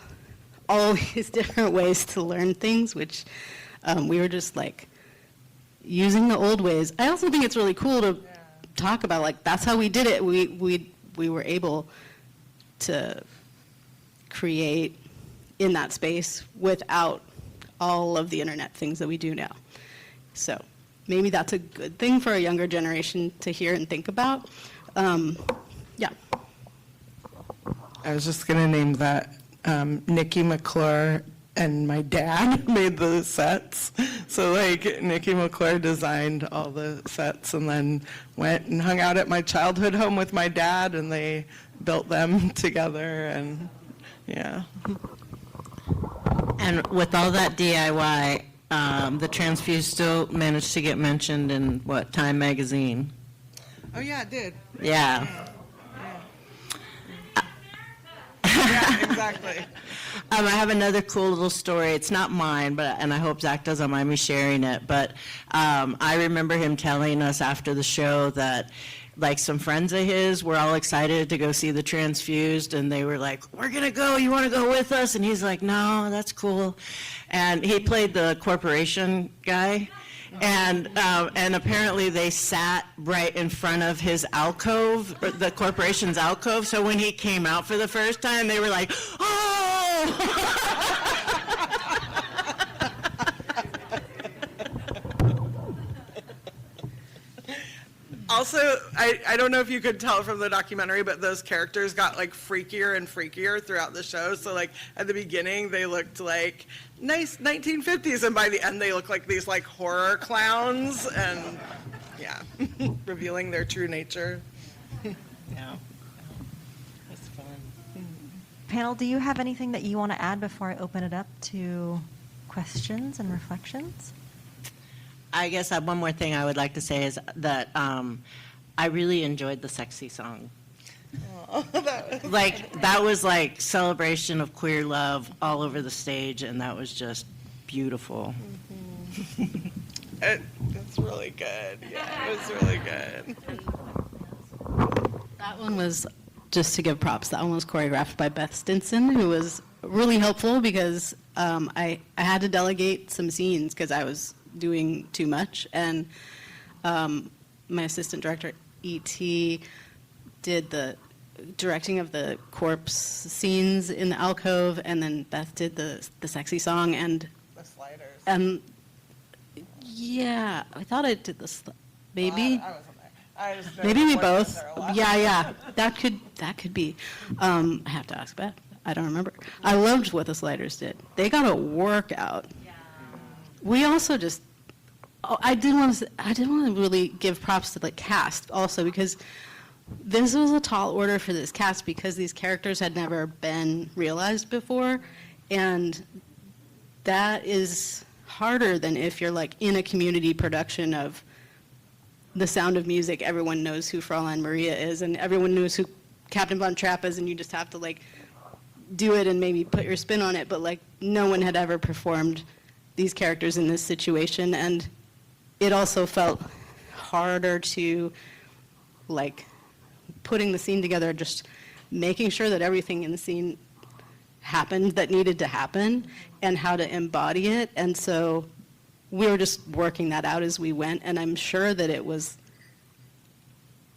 all these different ways to learn things, which we were just like using the old ways. I also think it's really cool to talk about, like, that's how we did it. We were able to create in that space without all of the internet things that we do now. So maybe that's a good thing for a younger generation to hear and think about. Yeah. I was just going to name that Nikki McClure and my dad made the sets. So like Nikki McClure designed all the sets and then went and hung out at my childhood home with my dad, and they built them together, and yeah. And with all that DIY, the Transfused still managed to get mentioned in, what, Time magazine? Oh yeah, it did. Yeah. Yeah, exactly. I have another cool little story. It's not mine, and I hope Zach doesn't mind me sharing it. But I remember him telling us after the show that, like, some friends of his were all excited to go see the Transfused, and they were like, "We're gonna go. You want to go with us?" And he's like, "No, that's cool." And he played the corporation guy. And apparently they sat right in front of his alcove, or the corporation's alcove. So when he came out for the first time, they were like, "Oh!" Also, I don't know if you could tell from the documentary, but those characters got like freakier and freakier throughout the show. So like at the beginning, they looked like nice 1950s, and by the end, they look like these like horror clowns, and yeah, revealing their true nature. Yeah, that's fun. Panel, do you have anything that you want to add before I open it up to questions and reflections? I guess one more thing I would like to say is that I really enjoyed the sexy song. Like, that was like celebration of queer love all over the stage, and that was just beautiful. That's really good. Yeah, it was really good. That one was, just to give props, that one was choreographed by Beth Stinson, who was really helpful because I had to delegate some scenes because I was doing too much, and my assistant director E.T. did the directing of the corpse scenes in the alcove, and then Beth did the sexy song and the sliders. Yeah, I thought I did this. Maybe. I wasn't there. I just know Maybe we the both. there a lot. Yeah, that could be. I have to ask Beth. I don't remember. I loved what the sliders did. They got a workout. We also just. Oh, I did want to really give props to the cast also, because this was a tall order for this cast because these characters had never been realized before, and that is harder than if you're like in a community production of The Sound of Music. Everyone knows who Fraulein Maria is, and everyone knows who Captain Von Trapp is, and you just have to like do it and maybe put your spin on it. But like no one had ever performed these characters in this situation, and it also felt harder to like putting the scene together, just making sure that everything in the scene happened that needed to happen and how to embody it. And so we were just working that out as we went, and I'm sure that it was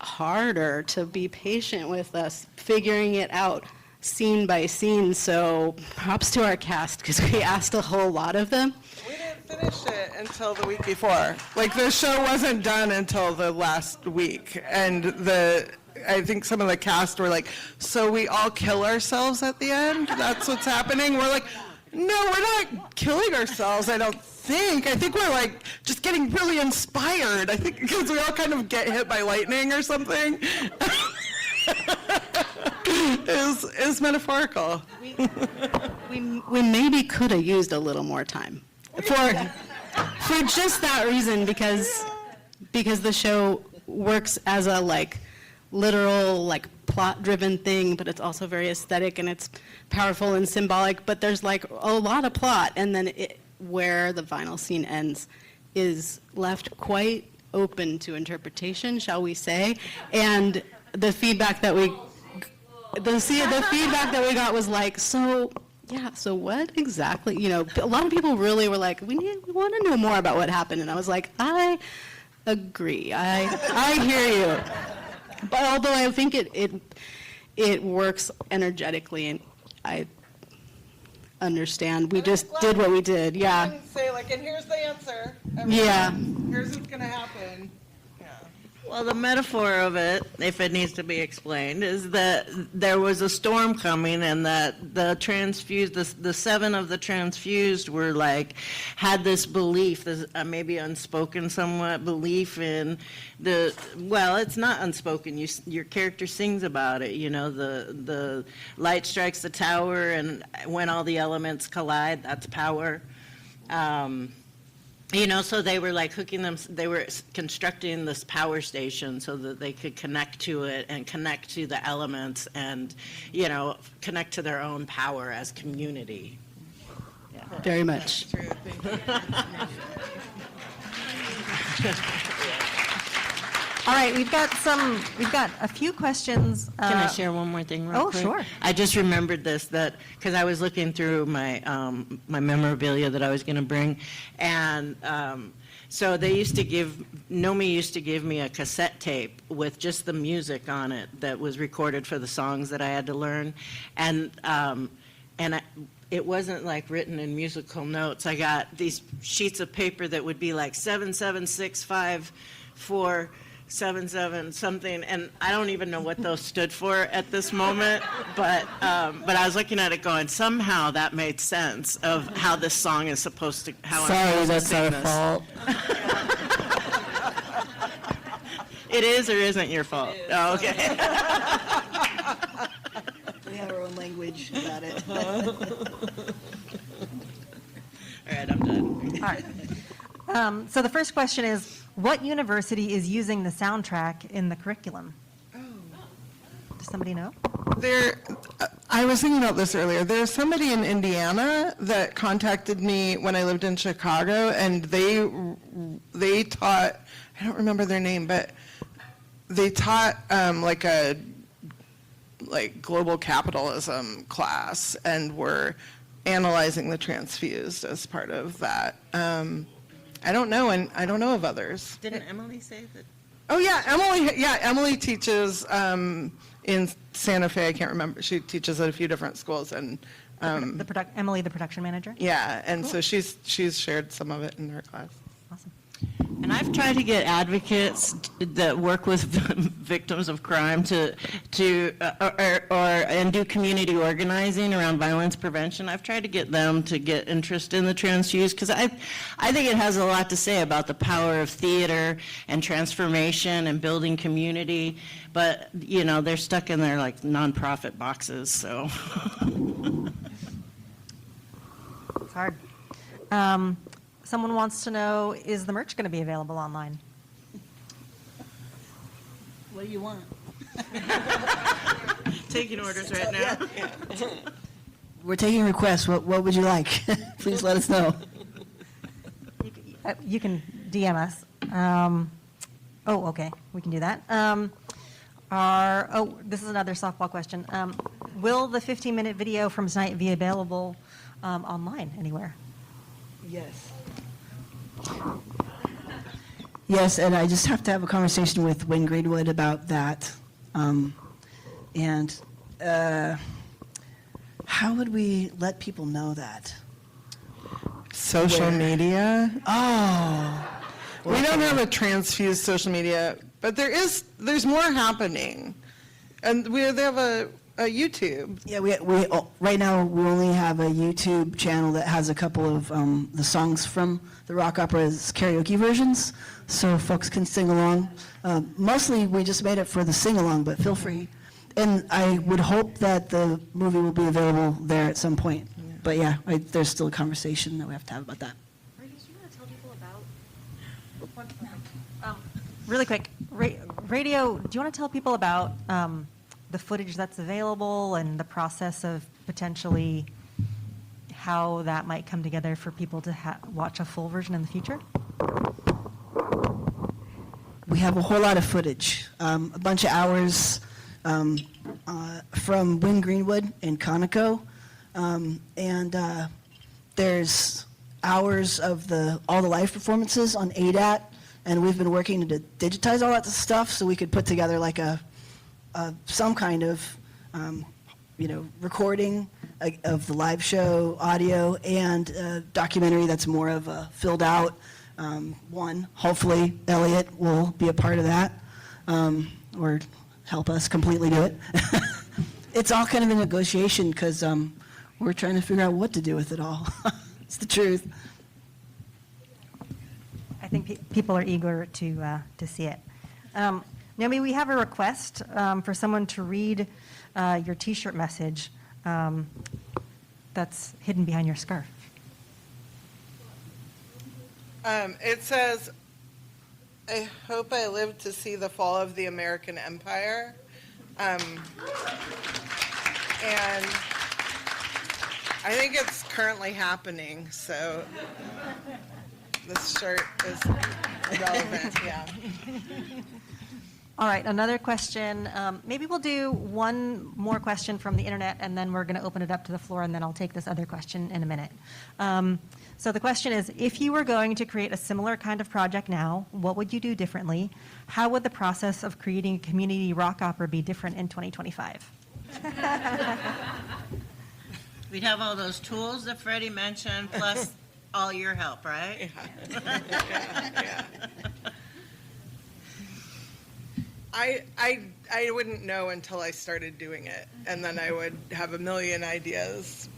harder to be patient with us figuring it out scene by scene. So props to our cast, because we asked a whole lot of them. We didn't finish it until the week before. Like, the show wasn't done until the last week, and I think some of the cast were like, "So we all kill ourselves at the end? That's what's happening?" We're like, "No, we're not killing ourselves, I don't think. I think we're like just getting really inspired. I think because we all kind of get hit by lightning or something." It's metaphorical. We maybe could have used a little more time for just that reason, because the show works as a like literal like plot-driven thing, but it's also very aesthetic and it's powerful and symbolic. But there's like a lot of plot, and then where the final scene ends is left quite open to interpretation, shall we say? And the feedback that we got was like, so what exactly? You know, a lot of people really were like, we want to know more about what happened, and I was like, I agree, I hear you. But although I think it works energetically, and I understand. We just did what we did. Yeah. You can say like, and here's the answer. Yeah. Here's what's gonna happen. Well, the metaphor of it, if it needs to be explained, is that there was a storm coming, and that the transfused, the 7 of the transfused were like, had this belief, this maybe unspoken somewhat belief in well, it's not unspoken. Your character sings about it. You know, the light strikes the tower, and when all the elements collide, that's power. You know, so they were like they were constructing this power station so that they could connect to it and connect to the elements and, you know, connect to their own power as community. Yeah. Very much. All right, we've got a few questions. Can I share one more thing real quick? Sure. I just remembered this, that because I was looking through my my memorabilia that I was going to bring, and so they used to Nomi used to give me a cassette tape with just the music on it that was recorded for the songs that I had to learn, and it wasn't like written in musical notes. I got these sheets of paper that would be like 77654. 77 something, and I don't even know what those stood for at this moment, but I was looking at it going, somehow that made sense of how this song is supposed to, how I'm supposed to sing this. Fault. It is or isn't your fault? Oh, okay. We have our own language about it. All right, I'm done. All right. So the first question is, what university is using the soundtrack in the curriculum? Does somebody know? I was thinking about this earlier. There's somebody in Indiana that contacted me when I lived in Chicago, and they taught, I don't remember their name, but they taught like global capitalism class, and were analyzing the transfused as part of that. I don't know, and I don't know of others. Didn't Emily say that? Oh yeah, Emily teaches in Santa Fe. I can't remember. She teaches at a few different schools, and Emily, the production manager. Yeah, and so she's shared some of it in her class. Awesome. And I've tried to get advocates that work with victims of crime to do community organizing around violence prevention. I've tried to get them to get interest in the transfused, because I think it has a lot to say about the power of theater and transformation and building community. But you know, they're stuck in their like nonprofit boxes, so. It's hard. Someone wants to know, is the merch going to be available online? What do you want? Taking orders right now. We're taking requests. What would you like? Please let us know. You can DM us. Okay, we can do that. This is another softball question. Will the 15-minute video from tonight be available online anywhere? Yes. Yes, and I just have to have a conversation with Wayne Greenwood about that. How would we let people know that? Social media. Oh. We don't have a transfused social media, but there's more happening, and they have a YouTube. Yeah, we right now we only have a YouTube channel that has a couple of the songs from the rock opera's karaoke versions, so folks can sing along. Mostly we just made it for the sing along, but feel free. And I would hope that the movie will be available there at some point. Yeah. But yeah, there's still a conversation that we have to have about that. Do you want to tell people about? Really quick, radio. Do you want to tell people about the footage that's available and the process of potentially how that might come together for people to watch a full version in the future? We have a whole lot of footage, a bunch of hours from Wynn Greenwood and Conoco, and there's hours of all the live performances on ADAT, and we've been working to digitize all that stuff so we could put together like some kind of recording of the live show audio and a documentary that's more of a filled out one. Hopefully Elliot will be a part of that or help us completely do it. It's all kind of a negotiation because we're trying to figure out what to do with it all. It's the truth. I think people are eager to see it. Naomi, we have a request for someone to read your T-shirt message that's hidden behind your scarf. It says, "I hope I live to see the fall of the American Empire." And I think it's currently happening, so this shirt is relevant, yeah. All right, another question. Maybe we'll do one more question from the internet, and then we're going to open it up to the floor, and then I'll take this other question in a minute. So the question is, if you were going to create a similar kind of project now, what would you do differently? How would the process of creating a community rock opera be different in 2025? We'd have all those tools that Freddie mentioned, plus all your help, right? Yeah. I wouldn't know until I started doing it, and then I would have a million ideas.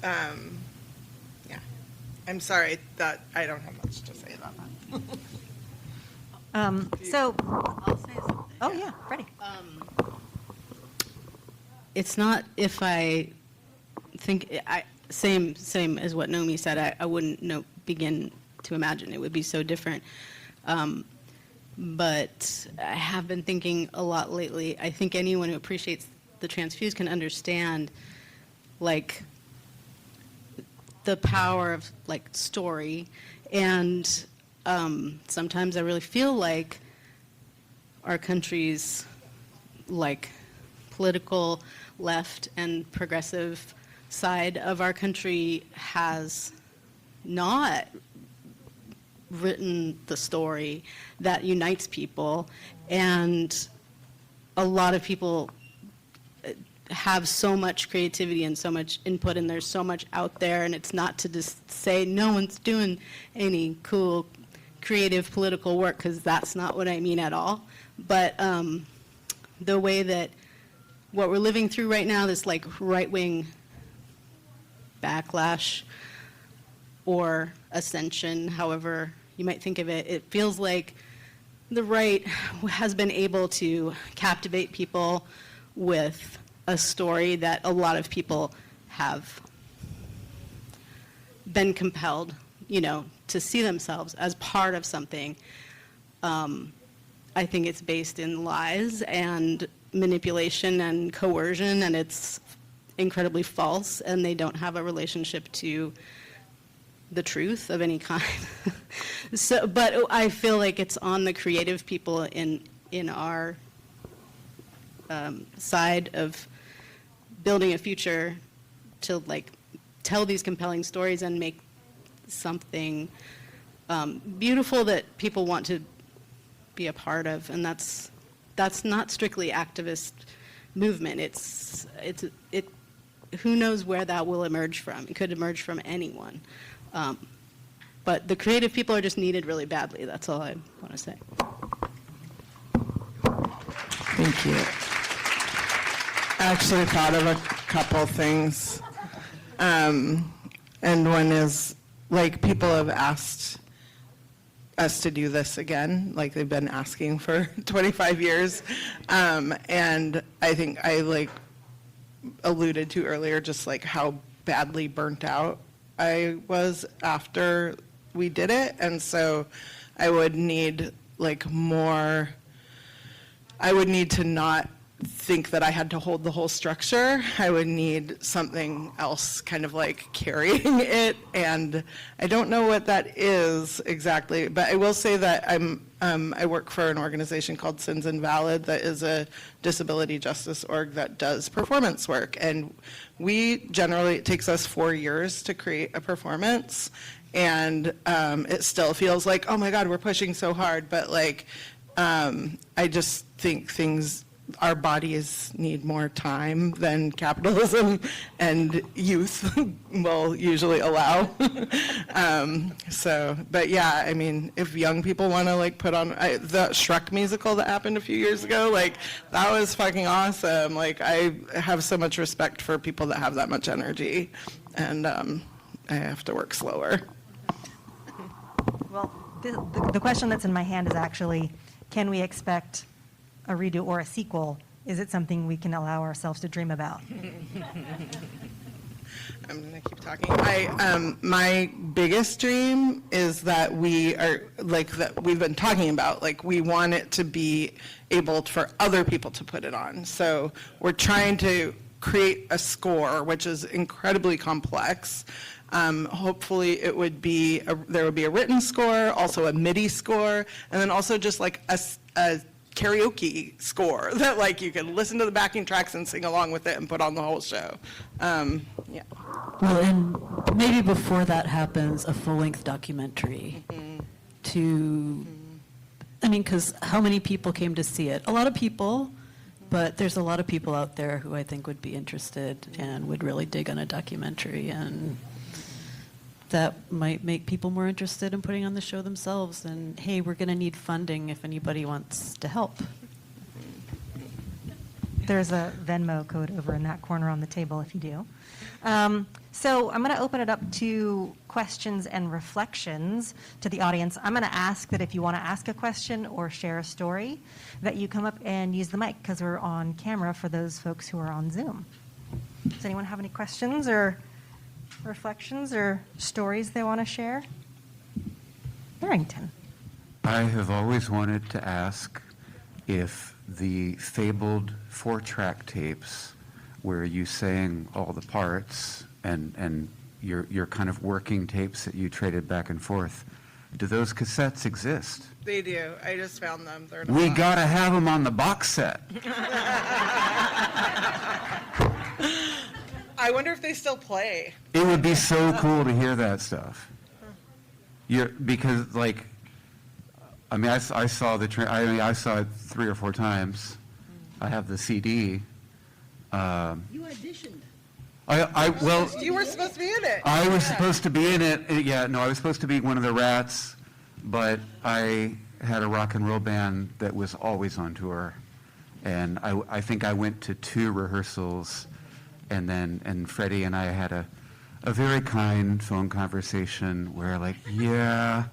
Yeah. I'm sorry that I don't have much to say about that. So, I'll say something. Oh yeah, Freddie. It's not if I think same as what Naomi said. I wouldn't begin to imagine it would be so different. But I have been thinking a lot lately. I think anyone who appreciates the Transfused can understand, like, the power of like story, and sometimes I really feel like our country's like political left and progressive side of our country has not written the story that unites people, and a lot of people have so much creativity and so much input, and there's so much out there, and it's not to just say no one's doing any cool creative political work, because that's not what I mean at all. But the way that what we're living through right now, this like right-wing backlash or ascension, however you might think of it, it feels like the right has been able to captivate people with a story that a lot of people have been compelled, to see themselves as part of something. I think it's based in lies and manipulation and coercion, and it's incredibly false, and they don't have a relationship to the truth of any kind. But I feel like it's on the creative people in our side of building a future to like tell these compelling stories and make something beautiful that people want to be a part of. And that's not strictly activist movement. It's who knows where that will emerge from. It could emerge from anyone. But the creative people are just needed really badly. That's all I want to say. Thank you. I actually thought of a couple things. And one is, like, people have asked us to do this again, like they've been asking for 25 years. And I think I, alluded to earlier, just, how badly burnt out I was after we did it. And so I would need, more, I would need to not think that I had to hold the whole structure. I would need something else kind of like carrying it, and I don't know what that is exactly, but I will say that I work for an organization called Sins Invalid that is a disability justice org that does performance work, and it takes us 4 years to create a performance, and it still feels like, oh my God, we're pushing so hard, but like, I just think our bodies need more time than capitalism and youth will usually allow. But yeah, I mean, if young people want to like put on the Shrek musical that happened a few years ago, like that was fucking awesome. Like I have so much respect for people that have that much energy, and I have to work slower. Well, the question that's in my hand is actually, can we expect a redo or a sequel? Is it something we can allow ourselves to dream about? I'm gonna keep talking. My biggest dream is that we are like that we've been talking about. Like we want it to be able for other people to put it on. So we're trying to create a score, which is incredibly complex. Hopefully there would be a written score, also a MIDI score, and then also just like a karaoke score that like you can listen to the backing tracks and sing along with it and put on the whole show. Yeah. Well, and maybe before that happens, a full-length documentary I mean, because how many people came to see it? A lot of people, but there's a lot of people out there who I think would be interested and would really dig on a documentary, and that might make people more interested in putting on the show themselves. And hey, we're going to need funding if anybody wants to help. There's a Venmo code over in that corner on the table if you do. So I'm going to open it up to questions and reflections to the audience. I'm going to ask that if you want to ask a question or share a story, that you come up and use the mic, because we're on camera for those folks who are on Zoom. Does anyone have any questions or reflections or stories they want to share? Barrington. I have always wanted to ask if the fabled 4-track tapes where you sang all the parts and your kind of working tapes that you traded back and forth, do those cassettes exist? They do. I just found them. They're We gotta have them on the box set. I wonder if they still play. It would be so cool to hear that stuff. Because like, I mean, I saw I saw it 3 or 4 times. I have the CD. You auditioned. Well, you were supposed to be in it. I was supposed to be in it. Yeah, no, I was supposed to be one of the rats, but I had a rock and roll band that was always on tour, and I think I went to 2 rehearsals, and Freddie and I had a very kind phone conversation where like, yeah,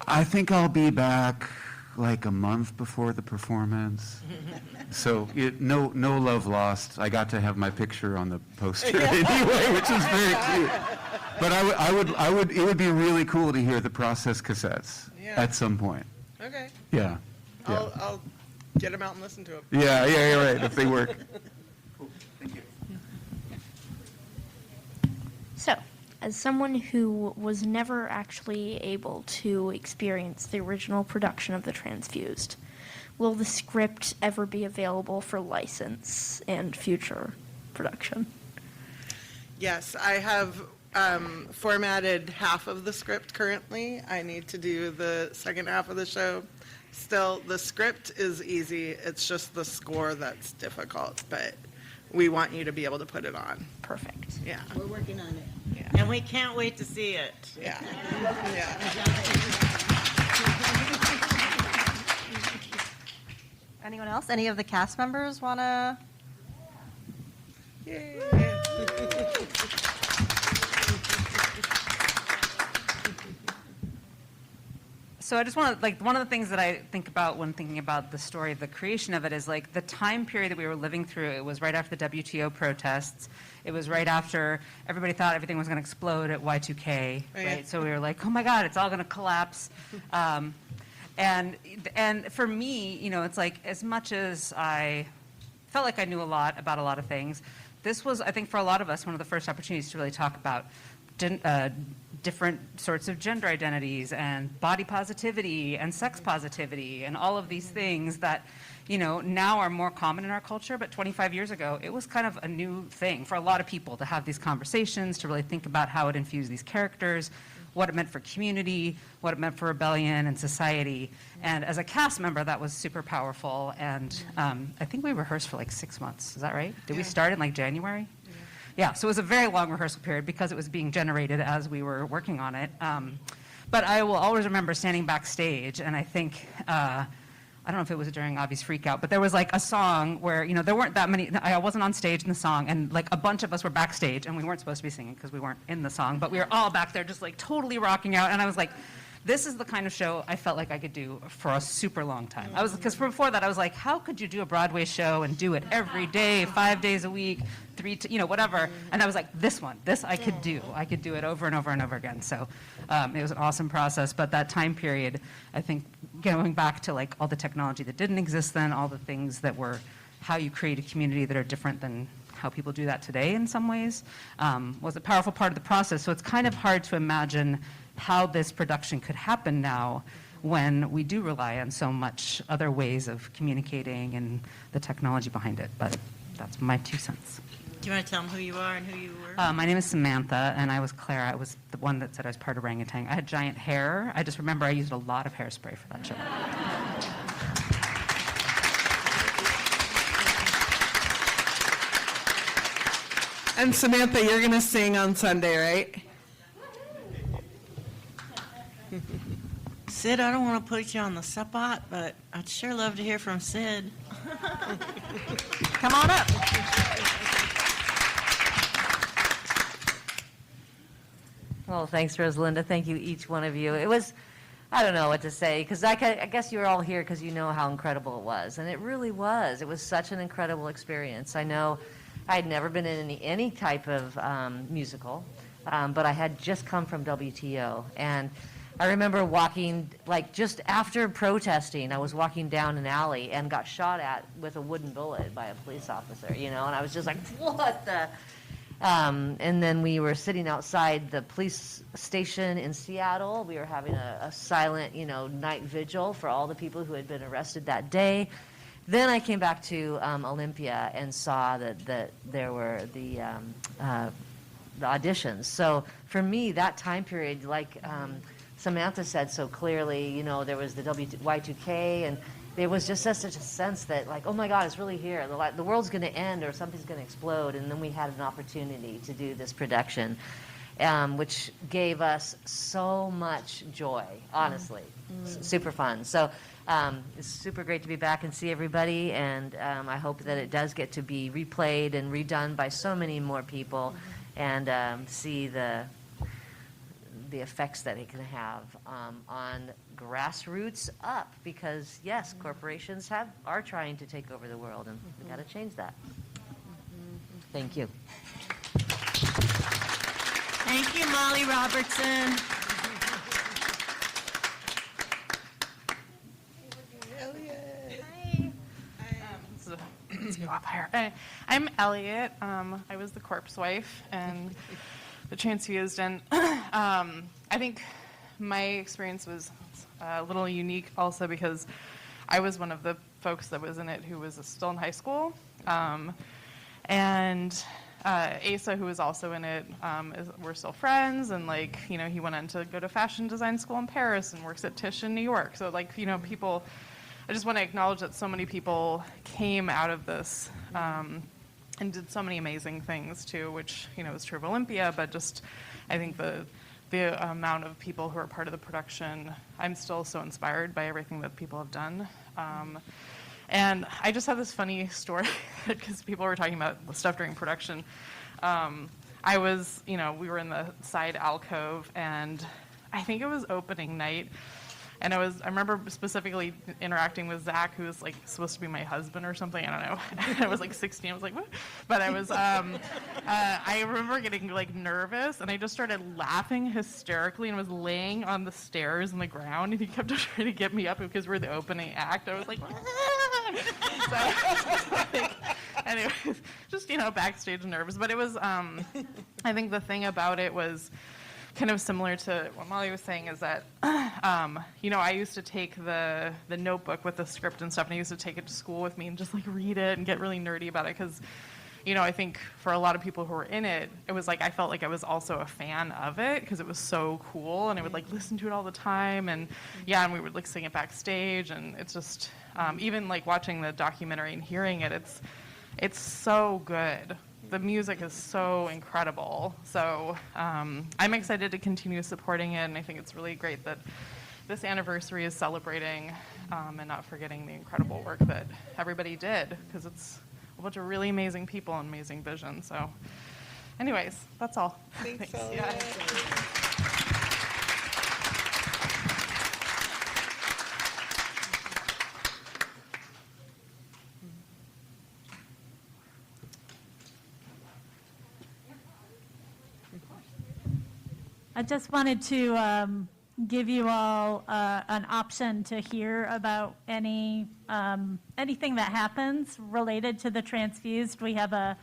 I think I'll be back like a month before the performance. So no love lost. I got to have my picture on the poster anyway, which is very cute. But it would be really cool to hear the process cassettes at some point. Okay. Yeah. I'll get them out and listen to them. Yeah, you're right, if they work. So, as someone who was never actually able to experience the original production of The Transfused, will the script ever be available for license and future production? Yes, I have formatted half of the script currently. I need to do the second half of the show. Still, the script is easy. It's just the score that's difficult, but we want you to be able to put it on. Perfect. Yeah. We're working on it. Yeah. And we can't wait to see it. Yeah. Anyone else? Any of the cast members want to? Yay. So I just want to, like, one of the things that I think about when thinking about the story of the creation of it is, like, the time period that we were living through. It was right after the WTO protests. It was right after everybody thought everything was going to explode at Y2K, right? So we were like, oh my God, it's all going to collapse. And for me, you know, it's like, as much as I felt like I knew a lot about a lot of things. This was, I think, for a lot of us, one of the first opportunities to really talk about different sorts of gender identities and body positivity and sex positivity and all of these things that, you know, now are more common in our culture, but 25 years ago, it was kind of a new thing for a lot of people to have these conversations, to really think about how it infused these characters, what it meant for community, what it meant for rebellion and society. And as a cast member, that was super powerful. And I think we rehearsed for like 6 months. Is that right? Did we start in like January? Yeah, so it was a very long rehearsal period because it was being generated as we were working on it. But I will always remember standing backstage, and I think, I don't know if it was during Avi's Freak Out, but there was like a song where, you know, there weren't that many, I wasn't on stage in the song, and like a bunch of us were backstage, and we weren't supposed to be singing because we weren't in the song, but we were all back there just like totally rocking out, and I was like, this is the kind of show I felt like I could do for a super long time. Because before that, I was like, how could you do a Broadway show and do it every day, 5 days a week, whatever. And I was like, this I could do. I could do it over and over and over again. So it was an awesome process. But that time period, I think going back to like all the technology that didn't exist then, all the things that were how you create a community that are different than how people do that today in some ways, was a powerful part of the process. So it's kind of hard to imagine how this production could happen now when we do rely on so much other ways of communicating and the technology behind it. But that's my 2 cents. Do you want to tell them who you are and who you were? My name is Samantha, and I was Claire. I was the one that said I was part orangutan. I had giant hair. I just remember I used a lot of hairspray for that show. And Samantha, you're going to sing on Sunday, right? Sid, I don't want to put you on the spot, but I'd sure love to hear from Sid. Come on up. Well, thanks, Rosalinda. Thank you, each one of you. It was, I don't know what to say, because I guess you're all here because you know how incredible it was. And it really was. It was such an incredible experience. I know I had never been in any type of musical, but I had just come from WTO. And I remember walking, like just after protesting, I was walking down an alley and got shot at with a wooden bullet by a police officer, you know, and I was just like, what the? And then we were sitting outside the police station in Seattle. We were having a silent, you know, night vigil for all the people who had been arrested that day. Then I came back to Olympia and saw that there were the auditions. So for me, that time period, like Samantha said so clearly, you know, there was the Y2K, and there was just such a sense that, like, oh my God, it's really here. The world's going to end or something's going to explode. And then we had an opportunity to do this production, which gave us so much joy, honestly. Super fun. So it's super great to be back and see everybody. And I hope that it does get to be replayed and redone by so many more people, and see the effects that it can have on grassroots up, because yes, corporations are trying to take over the world, and we got to change that. Thank you. Thank you, Molly Robertson. Let's go up higher. I'm Elliot. I was the corpse wife and the transfused, and I think my experience was a little unique also because I was one of the folks that was in it who was still in high school, and Asa, who was also in it, we're still friends, and like, you know, he went on to go to fashion design school in Paris and works at Tisch in New York. So like, you know, people, I just want to acknowledge that so many people came out of this and did so many amazing things too, which, you know, is true of Olympia, but just, I think the amount of people who are part of the production, I'm still so inspired by everything that people have done. And I just have this funny story because people were talking about the stuff during production. I was, you know, we were in the side alcove, and I think it was opening night. And I remember specifically interacting with Zach, who was like supposed to be my husband or something. I don't know. I was like 16. I was like, what? But I was, I remember getting like nervous, and I just started laughing hysterically and was laying on the stairs on the ground. And he kept trying to get me up because we're the opening act. I was like, so, anyways, just, backstage nerves. But it was, I think the thing about it was kind of similar to what Molly was saying is that, I used to take the notebook with the script and stuff, and I used to take it to school with me and just like read it and get really nerdy about it because, I think for a lot of people who were in it, it was like I felt like I was also a fan of it because it was so cool, and I would like listen to it all the time, and and we would like sing it backstage, and it's just even like watching the documentary and hearing it, it's so good. The music is so incredible. So I'm excited to continue supporting it, and I think it's really great that this anniversary is celebrating and not forgetting the incredible work that everybody did, because it's a bunch of really amazing people and amazing vision. So anyways, that's all. Thanks. Yeah. I just wanted to give you all an option to hear about anything that happens related to the Transfused. We have a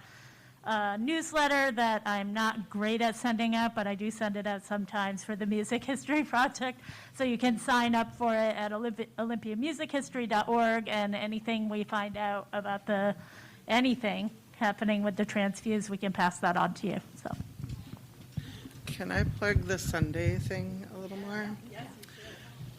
newsletter that I'm not great at sending out, but I do send it out sometimes for the Music History Project. So you can sign up for it at olympiamusichistory.org, and anything we find out about anything happening with the Transfused, we can pass that on to you. So. Can I plug the Sunday thing a little more? Yes.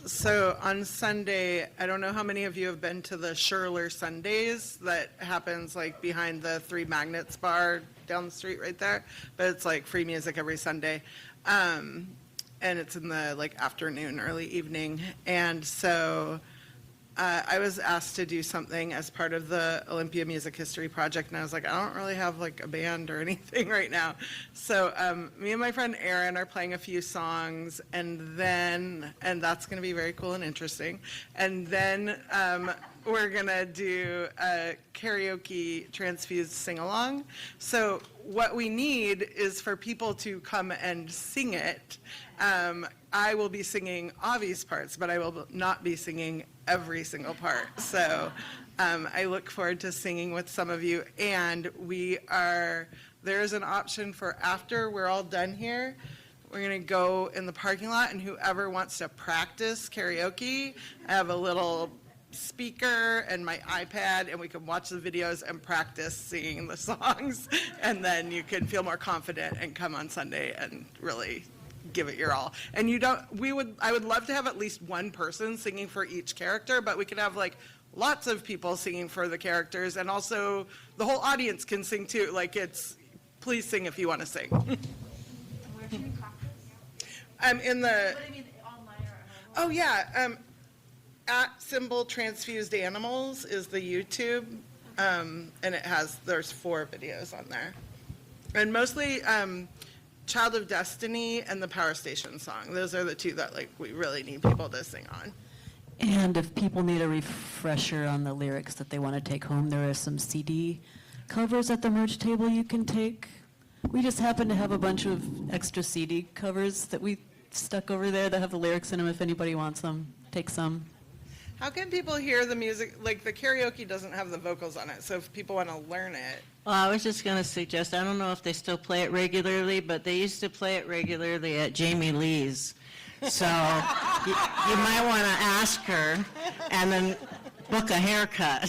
So on Sunday, I don't know how many of you have been to the Shirler Sundays that happens like behind the Three Magnets bar down the street right there, but it's like free music every Sunday. And it's in the like afternoon, early evening. And so I was asked to do something as part of the Olympia Music History Project, and I was like, I don't really have like a band or anything right now. So me and my friend Erin are playing a few songs, and that's going to be very cool and interesting. And then we're going to do a karaoke Transfused sing-along. So what we need is for people to come and sing it. I will be singing Avi's parts, but I will not be singing every single part. So I look forward to singing with some of you. And there's an option for after we're all done here, we're going to go in the parking lot, and whoever wants to practice karaoke, I have a little speaker and my iPad, and we can watch the videos and practice singing the songs. And then you can feel more confident and come on Sunday and really give it your all. And I would love to have at least one person singing for each character, but we could have like lots of people singing for the characters, and also the whole audience can sing too. Like please sing if you want to sing. Where should we practice? In the. What do you mean, online or? Oh yeah, at @Transfused Animals is the YouTube, and there's 4 videos on there, and mostly Child of Destiny and the Power Station song. Those are the 2 that like we really need people to sing on. And if people need a refresher on the lyrics that they want to take home, there are some CD covers at the merch table you can take. We just happen to have a bunch of extra CD covers that we stuck over there that have the lyrics in them. If anybody wants them, take some. How can people hear the music? Like the karaoke doesn't have the vocals on it, so if people want to learn it. Well, I was just going to suggest, I don't know if they still play it regularly, but they used to play it regularly at Jamie Lee's. So you might want to ask her and then book a haircut.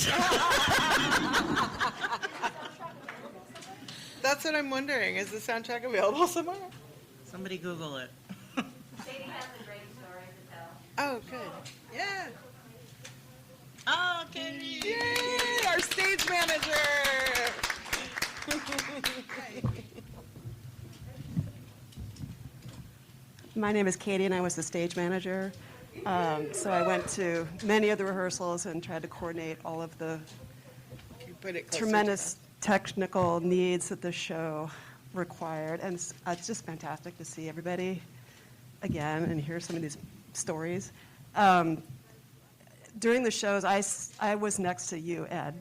That's what I'm wondering. Is the soundtrack available somewhere? Somebody Google it. Sadie has a great story to tell. Oh, good. Yeah. Oh, Katie. Yay, our stage manager. My name is Katie, and I was the stage manager. So I went to many of the rehearsals and tried to coordinate all of the tremendous technical needs that the show required. And it's just fantastic to see everybody again and hear some of these stories. During the shows, I was next to you, Ed.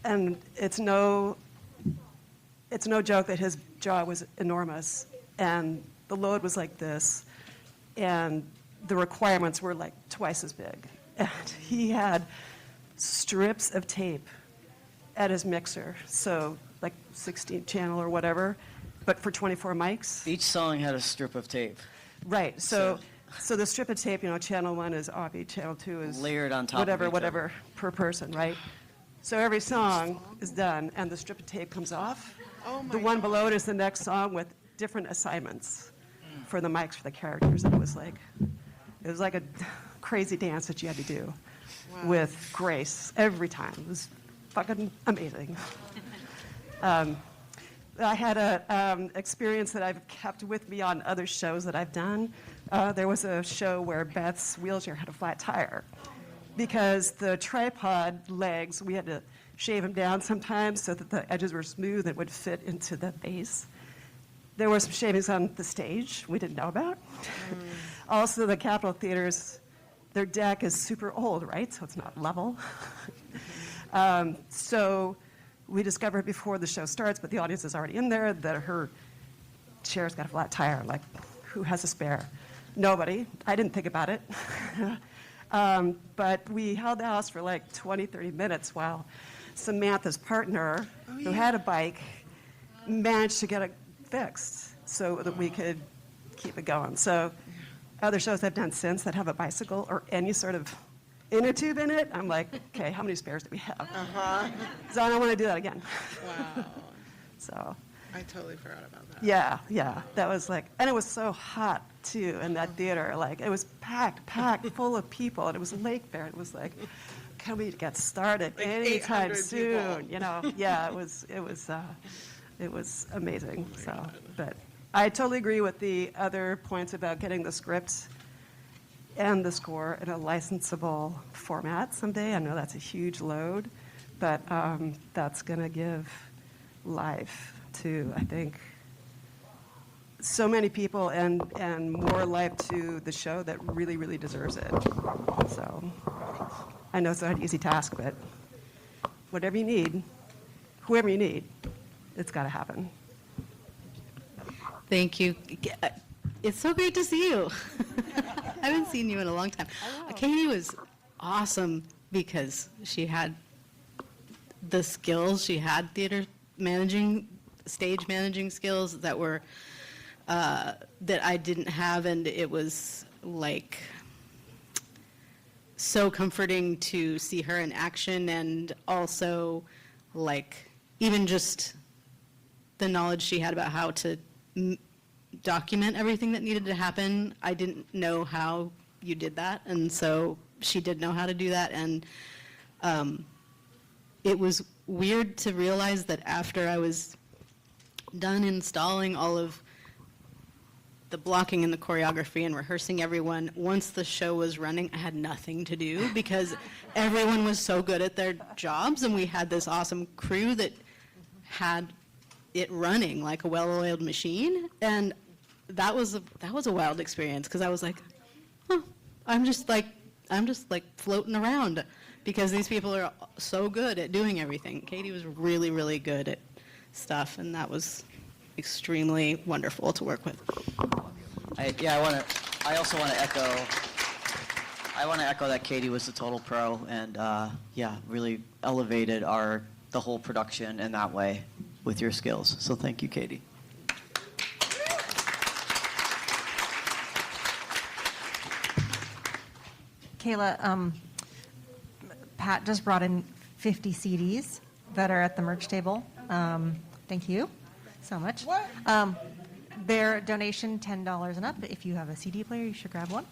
And it's no joke that his jaw was enormous, and the load was like this, and the requirements were like twice as big. And he had strips of tape at his mixer. So like 16 channel or whatever, but for 24 mics. Each song had a strip of tape. Right. So the strip of tape, channel 1 is Oppie, channel 2 is Layered on top whatever, of each whatever per person, right? So every song is done, and the strip of tape comes off. The one below it is the next song with different assignments for the mics for the characters. And it was like a crazy dance that you had to do with grace every time. It was fucking amazing. I had a experience that I've kept with me on other shows that I've done. There was a show where Beth's wheelchair had a flat tire because the tripod legs, we had to shave them down sometimes so that the edges were smooth and would fit into the base. There were some shavings on the stage we didn't know about. Also, the Capitol Theater's, their deck is super old, right? So it's not level. So we discovered before the show starts, but the audience is already in there, that her chair's got a flat tire. Like, who has a spare? Nobody. I didn't think about it. But we held the house for like 20, 30 minutes while Samantha's partner, who had a bike, managed to get it fixed so that we could keep it going. So other shows I've done since that have a bicycle or any sort of inner tube in it, I'm like, okay, how many spares do we have? So I don't want to do that again. Wow. So. I totally forgot about that. Yeah, that was like, and it was so hot too in that theater. Like it was packed full of people, and it was Lake Fair. It was like, can we get started Like anytime 800 soon? people. Yeah, it was amazing. So, but I totally agree with the other points about getting the script and the score in a licensable format someday. I know that's a huge load, but that's going to give life to, I think, so many people and more life to the show that really, really deserves it. So I know it's not an easy task, but whatever you need, whoever you need, it's got to happen. Thank you. It's so great to see you. I haven't seen you in a long time. Katie was awesome because she had the skills. She had theater managing, stage managing skills that were that I didn't have, and it was like so comforting to see her in action, and also like even just the knowledge she had about how to document everything that needed to happen. I didn't know how you did that, and so she did know how to do that, and it was weird to realize that after I was done installing all of the blocking and the choreography and rehearsing everyone, once the show was running, I had nothing to do because everyone was so good at their jobs, and we had this awesome crew that had it running like a well-oiled machine, and that was a wild experience because I was like, huh, I'm just like floating around because these people are so good at doing everything. Katie was really, really good at stuff, and that was extremely wonderful to work with. I also want to echo that Katie was a total pro and really elevated the whole production in that way with your skills. So thank you, Katie. Kayla, Pat just brought in 50 CDs that are at the merch table. Thank you so much. What? Their donation $10 and up. If you have a CD player, you should grab one.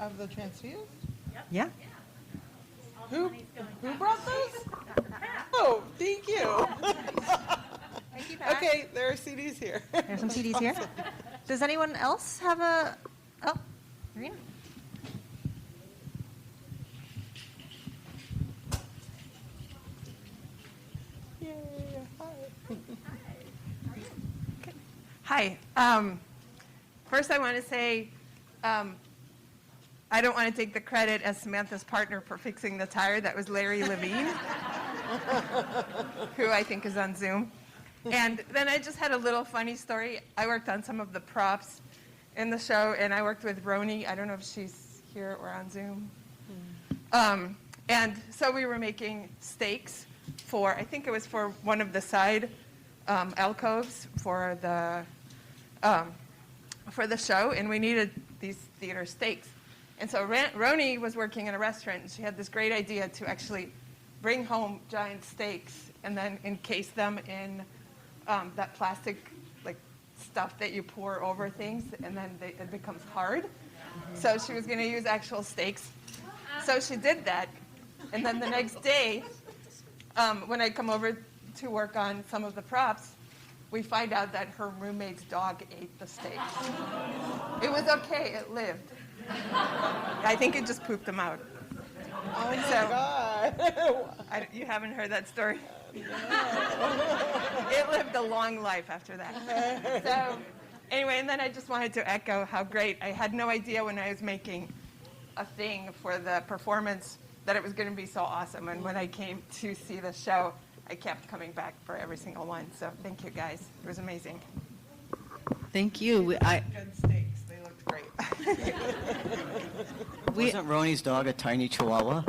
Of the Transfused? Yeah. Who brought those? Oh, thank you. Thank you, Pat. Okay, there are CDs here. There's some CDs here. Does anyone else have a? Oh, Marina. Hi. First, I want to say I don't want to take the credit as Samantha's partner for fixing the tire. That was Larry Levine, who I think is on Zoom. And then I just had a little funny story. I worked on some of the props in the show, and I worked with Roni. I don't know if she's here or on Zoom. And so we were making steaks for, I think it was for one of the side alcoves for the show, and we needed these theater steaks. And so Roni was working in a restaurant, and she had this great idea to actually bring home giant steaks and then encase them in that plastic like stuff that you pour over things, and then it becomes hard. So she was going to use actual steaks. So she did that, and then the next day, when I come over to work on some of the props, we find out that her roommate's dog ate the steaks. It was okay, it lived. I think it just pooped them out. Oh my God. You haven't heard that story? It lived a long life after that. So anyway, and then I just wanted to echo how great. I had no idea when I was making a thing for the performance that it was going to be so awesome. And when I came to see the show, I kept coming back for every single one. So thank you guys. It was amazing. Thank you. Good steaks. They looked great. Wasn't Roni's dog a tiny chihuahua?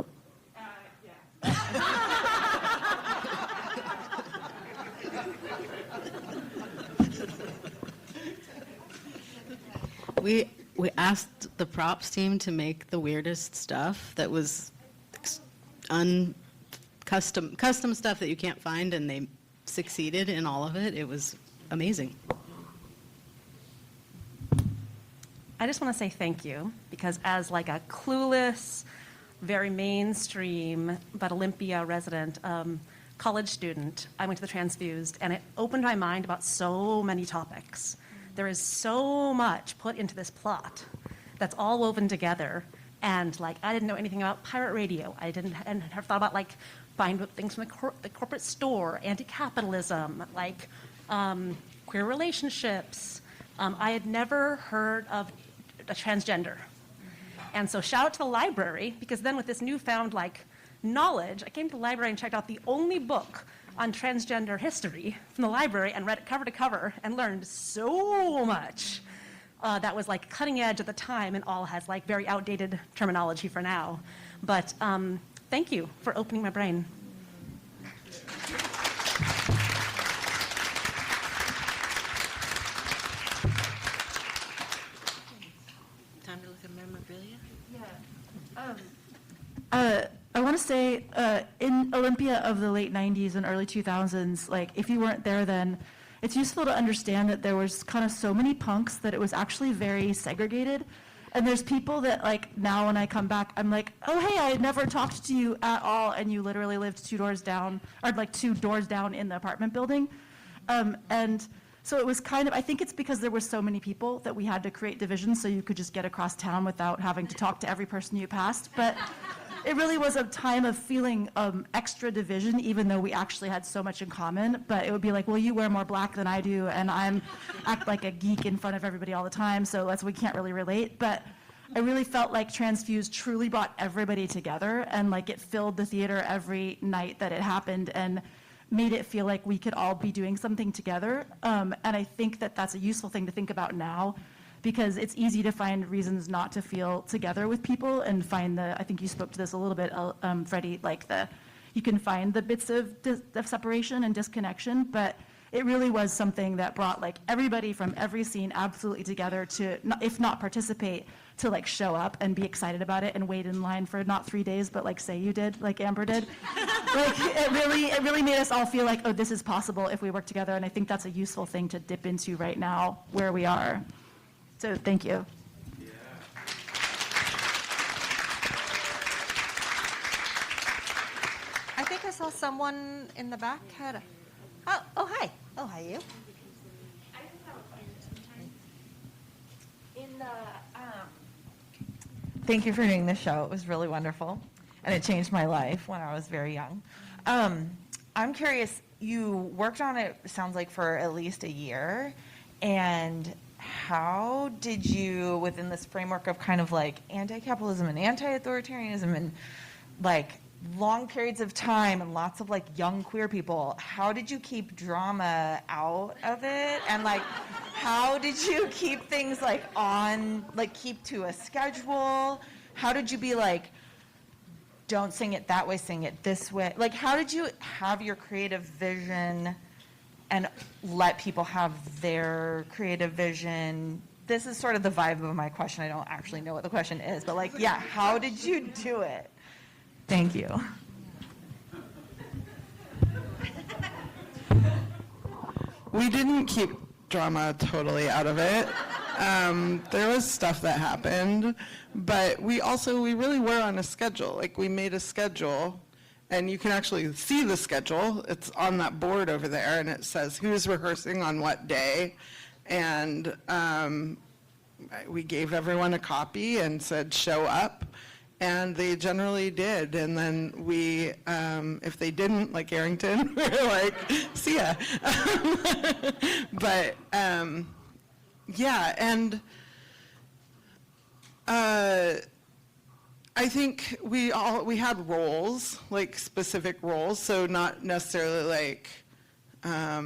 We asked the props team to make the weirdest stuff that was custom stuff that you can't find, and they succeeded in all of it. It was amazing. I just want to say thank you, because as like a clueless, very mainstream, but Olympia resident, college student, I went to the Transfused, and it opened my mind about so many topics. There is so much put into this plot that's all woven together, and like I didn't know anything about pirate radio. I didn't and have thought about like buying things from the corporate store, anti-capitalism, like queer relationships. I had never heard of a transgender. And so shout out to the library, because then with this newfound like knowledge, I came to the library and checked out the only book on transgender history from the library and read it cover to cover and learned so much that was like cutting edge at the time and all has like very outdated terminology for now. But thank you for opening my brain. Time to look at memorabilia? I want to say in Olympia of the late 90s and early 2000s, like if you weren't there then, it's useful to understand that there was kind of so many punks that it was actually very segregated. And there's people that like now when I come back, I'm like, oh, hey, I had never talked to you at all. And you literally lived 2 doors down, or like 2 doors down in the apartment building. And so it was kind of, I think it's because there were so many people that we had to create divisions so you could just get across town without having to talk to every person you passed. But it really was a time of feeling extra division, even though we actually had so much in common. But it would be like, well, you wear more black than I do, and I'm act like a geek in front of everybody all the time, so we can't really relate. But I really felt like Transfused truly brought everybody together, and like it filled the theater every night that it happened, and made it feel like we could all be doing something together. And I think that that's a useful thing to think about now, because it's easy to find reasons not to feel together with people and find I think you spoke to this a little bit, Freddie, like you can find the bits of separation and disconnection, but it really was something that brought like everybody from every scene absolutely together to, if not participate, to like show up and be excited about it and wait in line for not 3 days, but like say you did, like Amber did. Like it really made us all feel like, oh, this is possible if we work together. And I think that's a useful thing to dip into right now where we are. So thank you. I think I saw someone in the back had oh, hi. Oh, hi, you. Thank you for doing this show. It was really wonderful, and it changed my life when I was very young. I'm curious, you worked on it, sounds like, for at least a year, and how did you, within this framework of kind of like anti-capitalism and anti-authoritarianism and like long periods of time and lots of like young queer people, how did you keep drama out of it? And like, how did you keep things like on, like keep to a schedule? How did you be like don't sing it that way, sing it this way. Like, how did you have your creative vision and let people have their creative vision? This is sort of the vibe of my question. I don't actually know what the question is, but like, yeah, how did you do it? Thank you. We didn't keep drama totally out of it. There was stuff that happened, but we really were on a schedule. Like, we made a schedule, and you can actually see the schedule. It's on that board over there, and it says who's rehearsing on what day. And we gave everyone a copy and said, show up. And they generally did. And then we, if they didn't, like Arrington, we were like, see ya. But yeah, and I think we had roles, like specific roles, so not necessarily like, I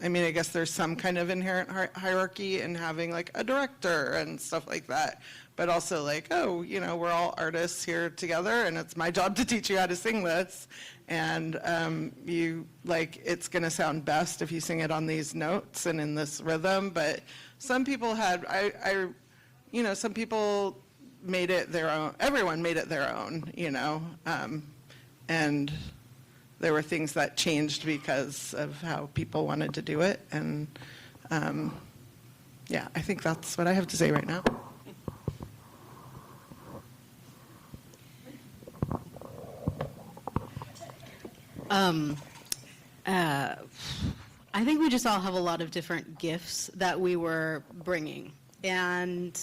mean, I guess there's some kind of inherent hierarchy in having like a director and stuff like that, but also like, oh, you know, we're all artists here together and it's my job to teach you how to sing this. And you, like, it's gonna sound best if you sing it on these notes and in this rhythm, but some people had, you know, some people made it their own, everyone made it their own, you know, and there were things that changed because of how people wanted to do it. And yeah, I think that's what I have to say right now. I think we just all have a lot of different gifts that we were bringing. And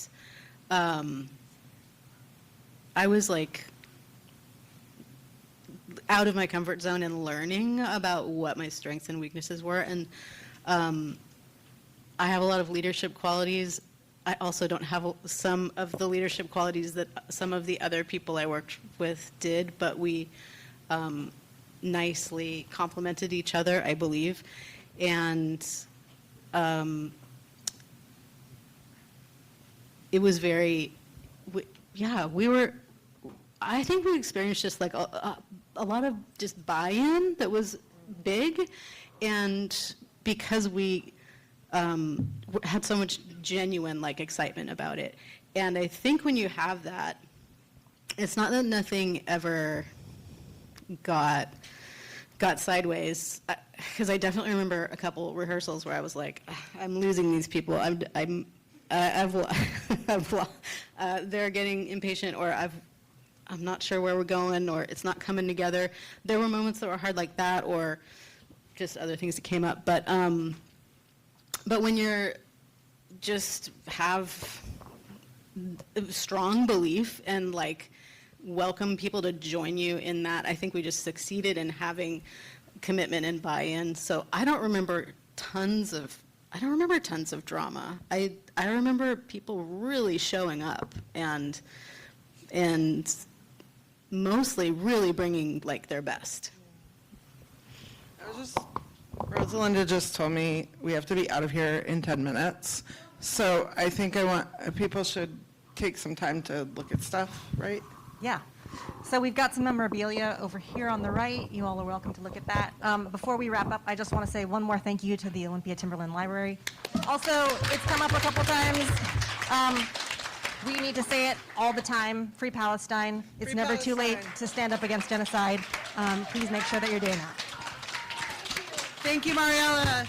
I was like out of my comfort zone and learning about what my strengths and weaknesses were. And I have a lot of leadership qualities. I also don't have some of the leadership qualities that some of the other people I worked with did, but we nicely complemented each other, I believe. And it was very, I think we experienced just like a lot of just buy-in that was big. And because we had so much genuine like excitement about it. And I think when you have that, it's not that nothing ever got sideways, because I definitely remember a couple rehearsals where I was like, I'm losing these people. They're getting impatient, or I'm not sure where we're going, or it's not coming together. There were moments that were hard like that, or just other things that came up. But when you're just have strong belief and like welcome people to join you in that, I think we just succeeded in having commitment and buy-in. So I don't remember tons of drama. I remember people really showing up and mostly really bringing like their best. Rosalinda just told me we have to be out of here in 10 minutes. So I think people should take some time to look at stuff, right? Yeah. So we've got some memorabilia over here on the right. You all are welcome to look at that. Before we wrap up, I just want to say one more thank you to the Olympia Timberland Library. Also, it's come up a couple times. We need to say it all the time. Free Palestine. It's Free never too late Palestine. to stand up against genocide. Please make sure that you're doing that. Thank you, Mariella.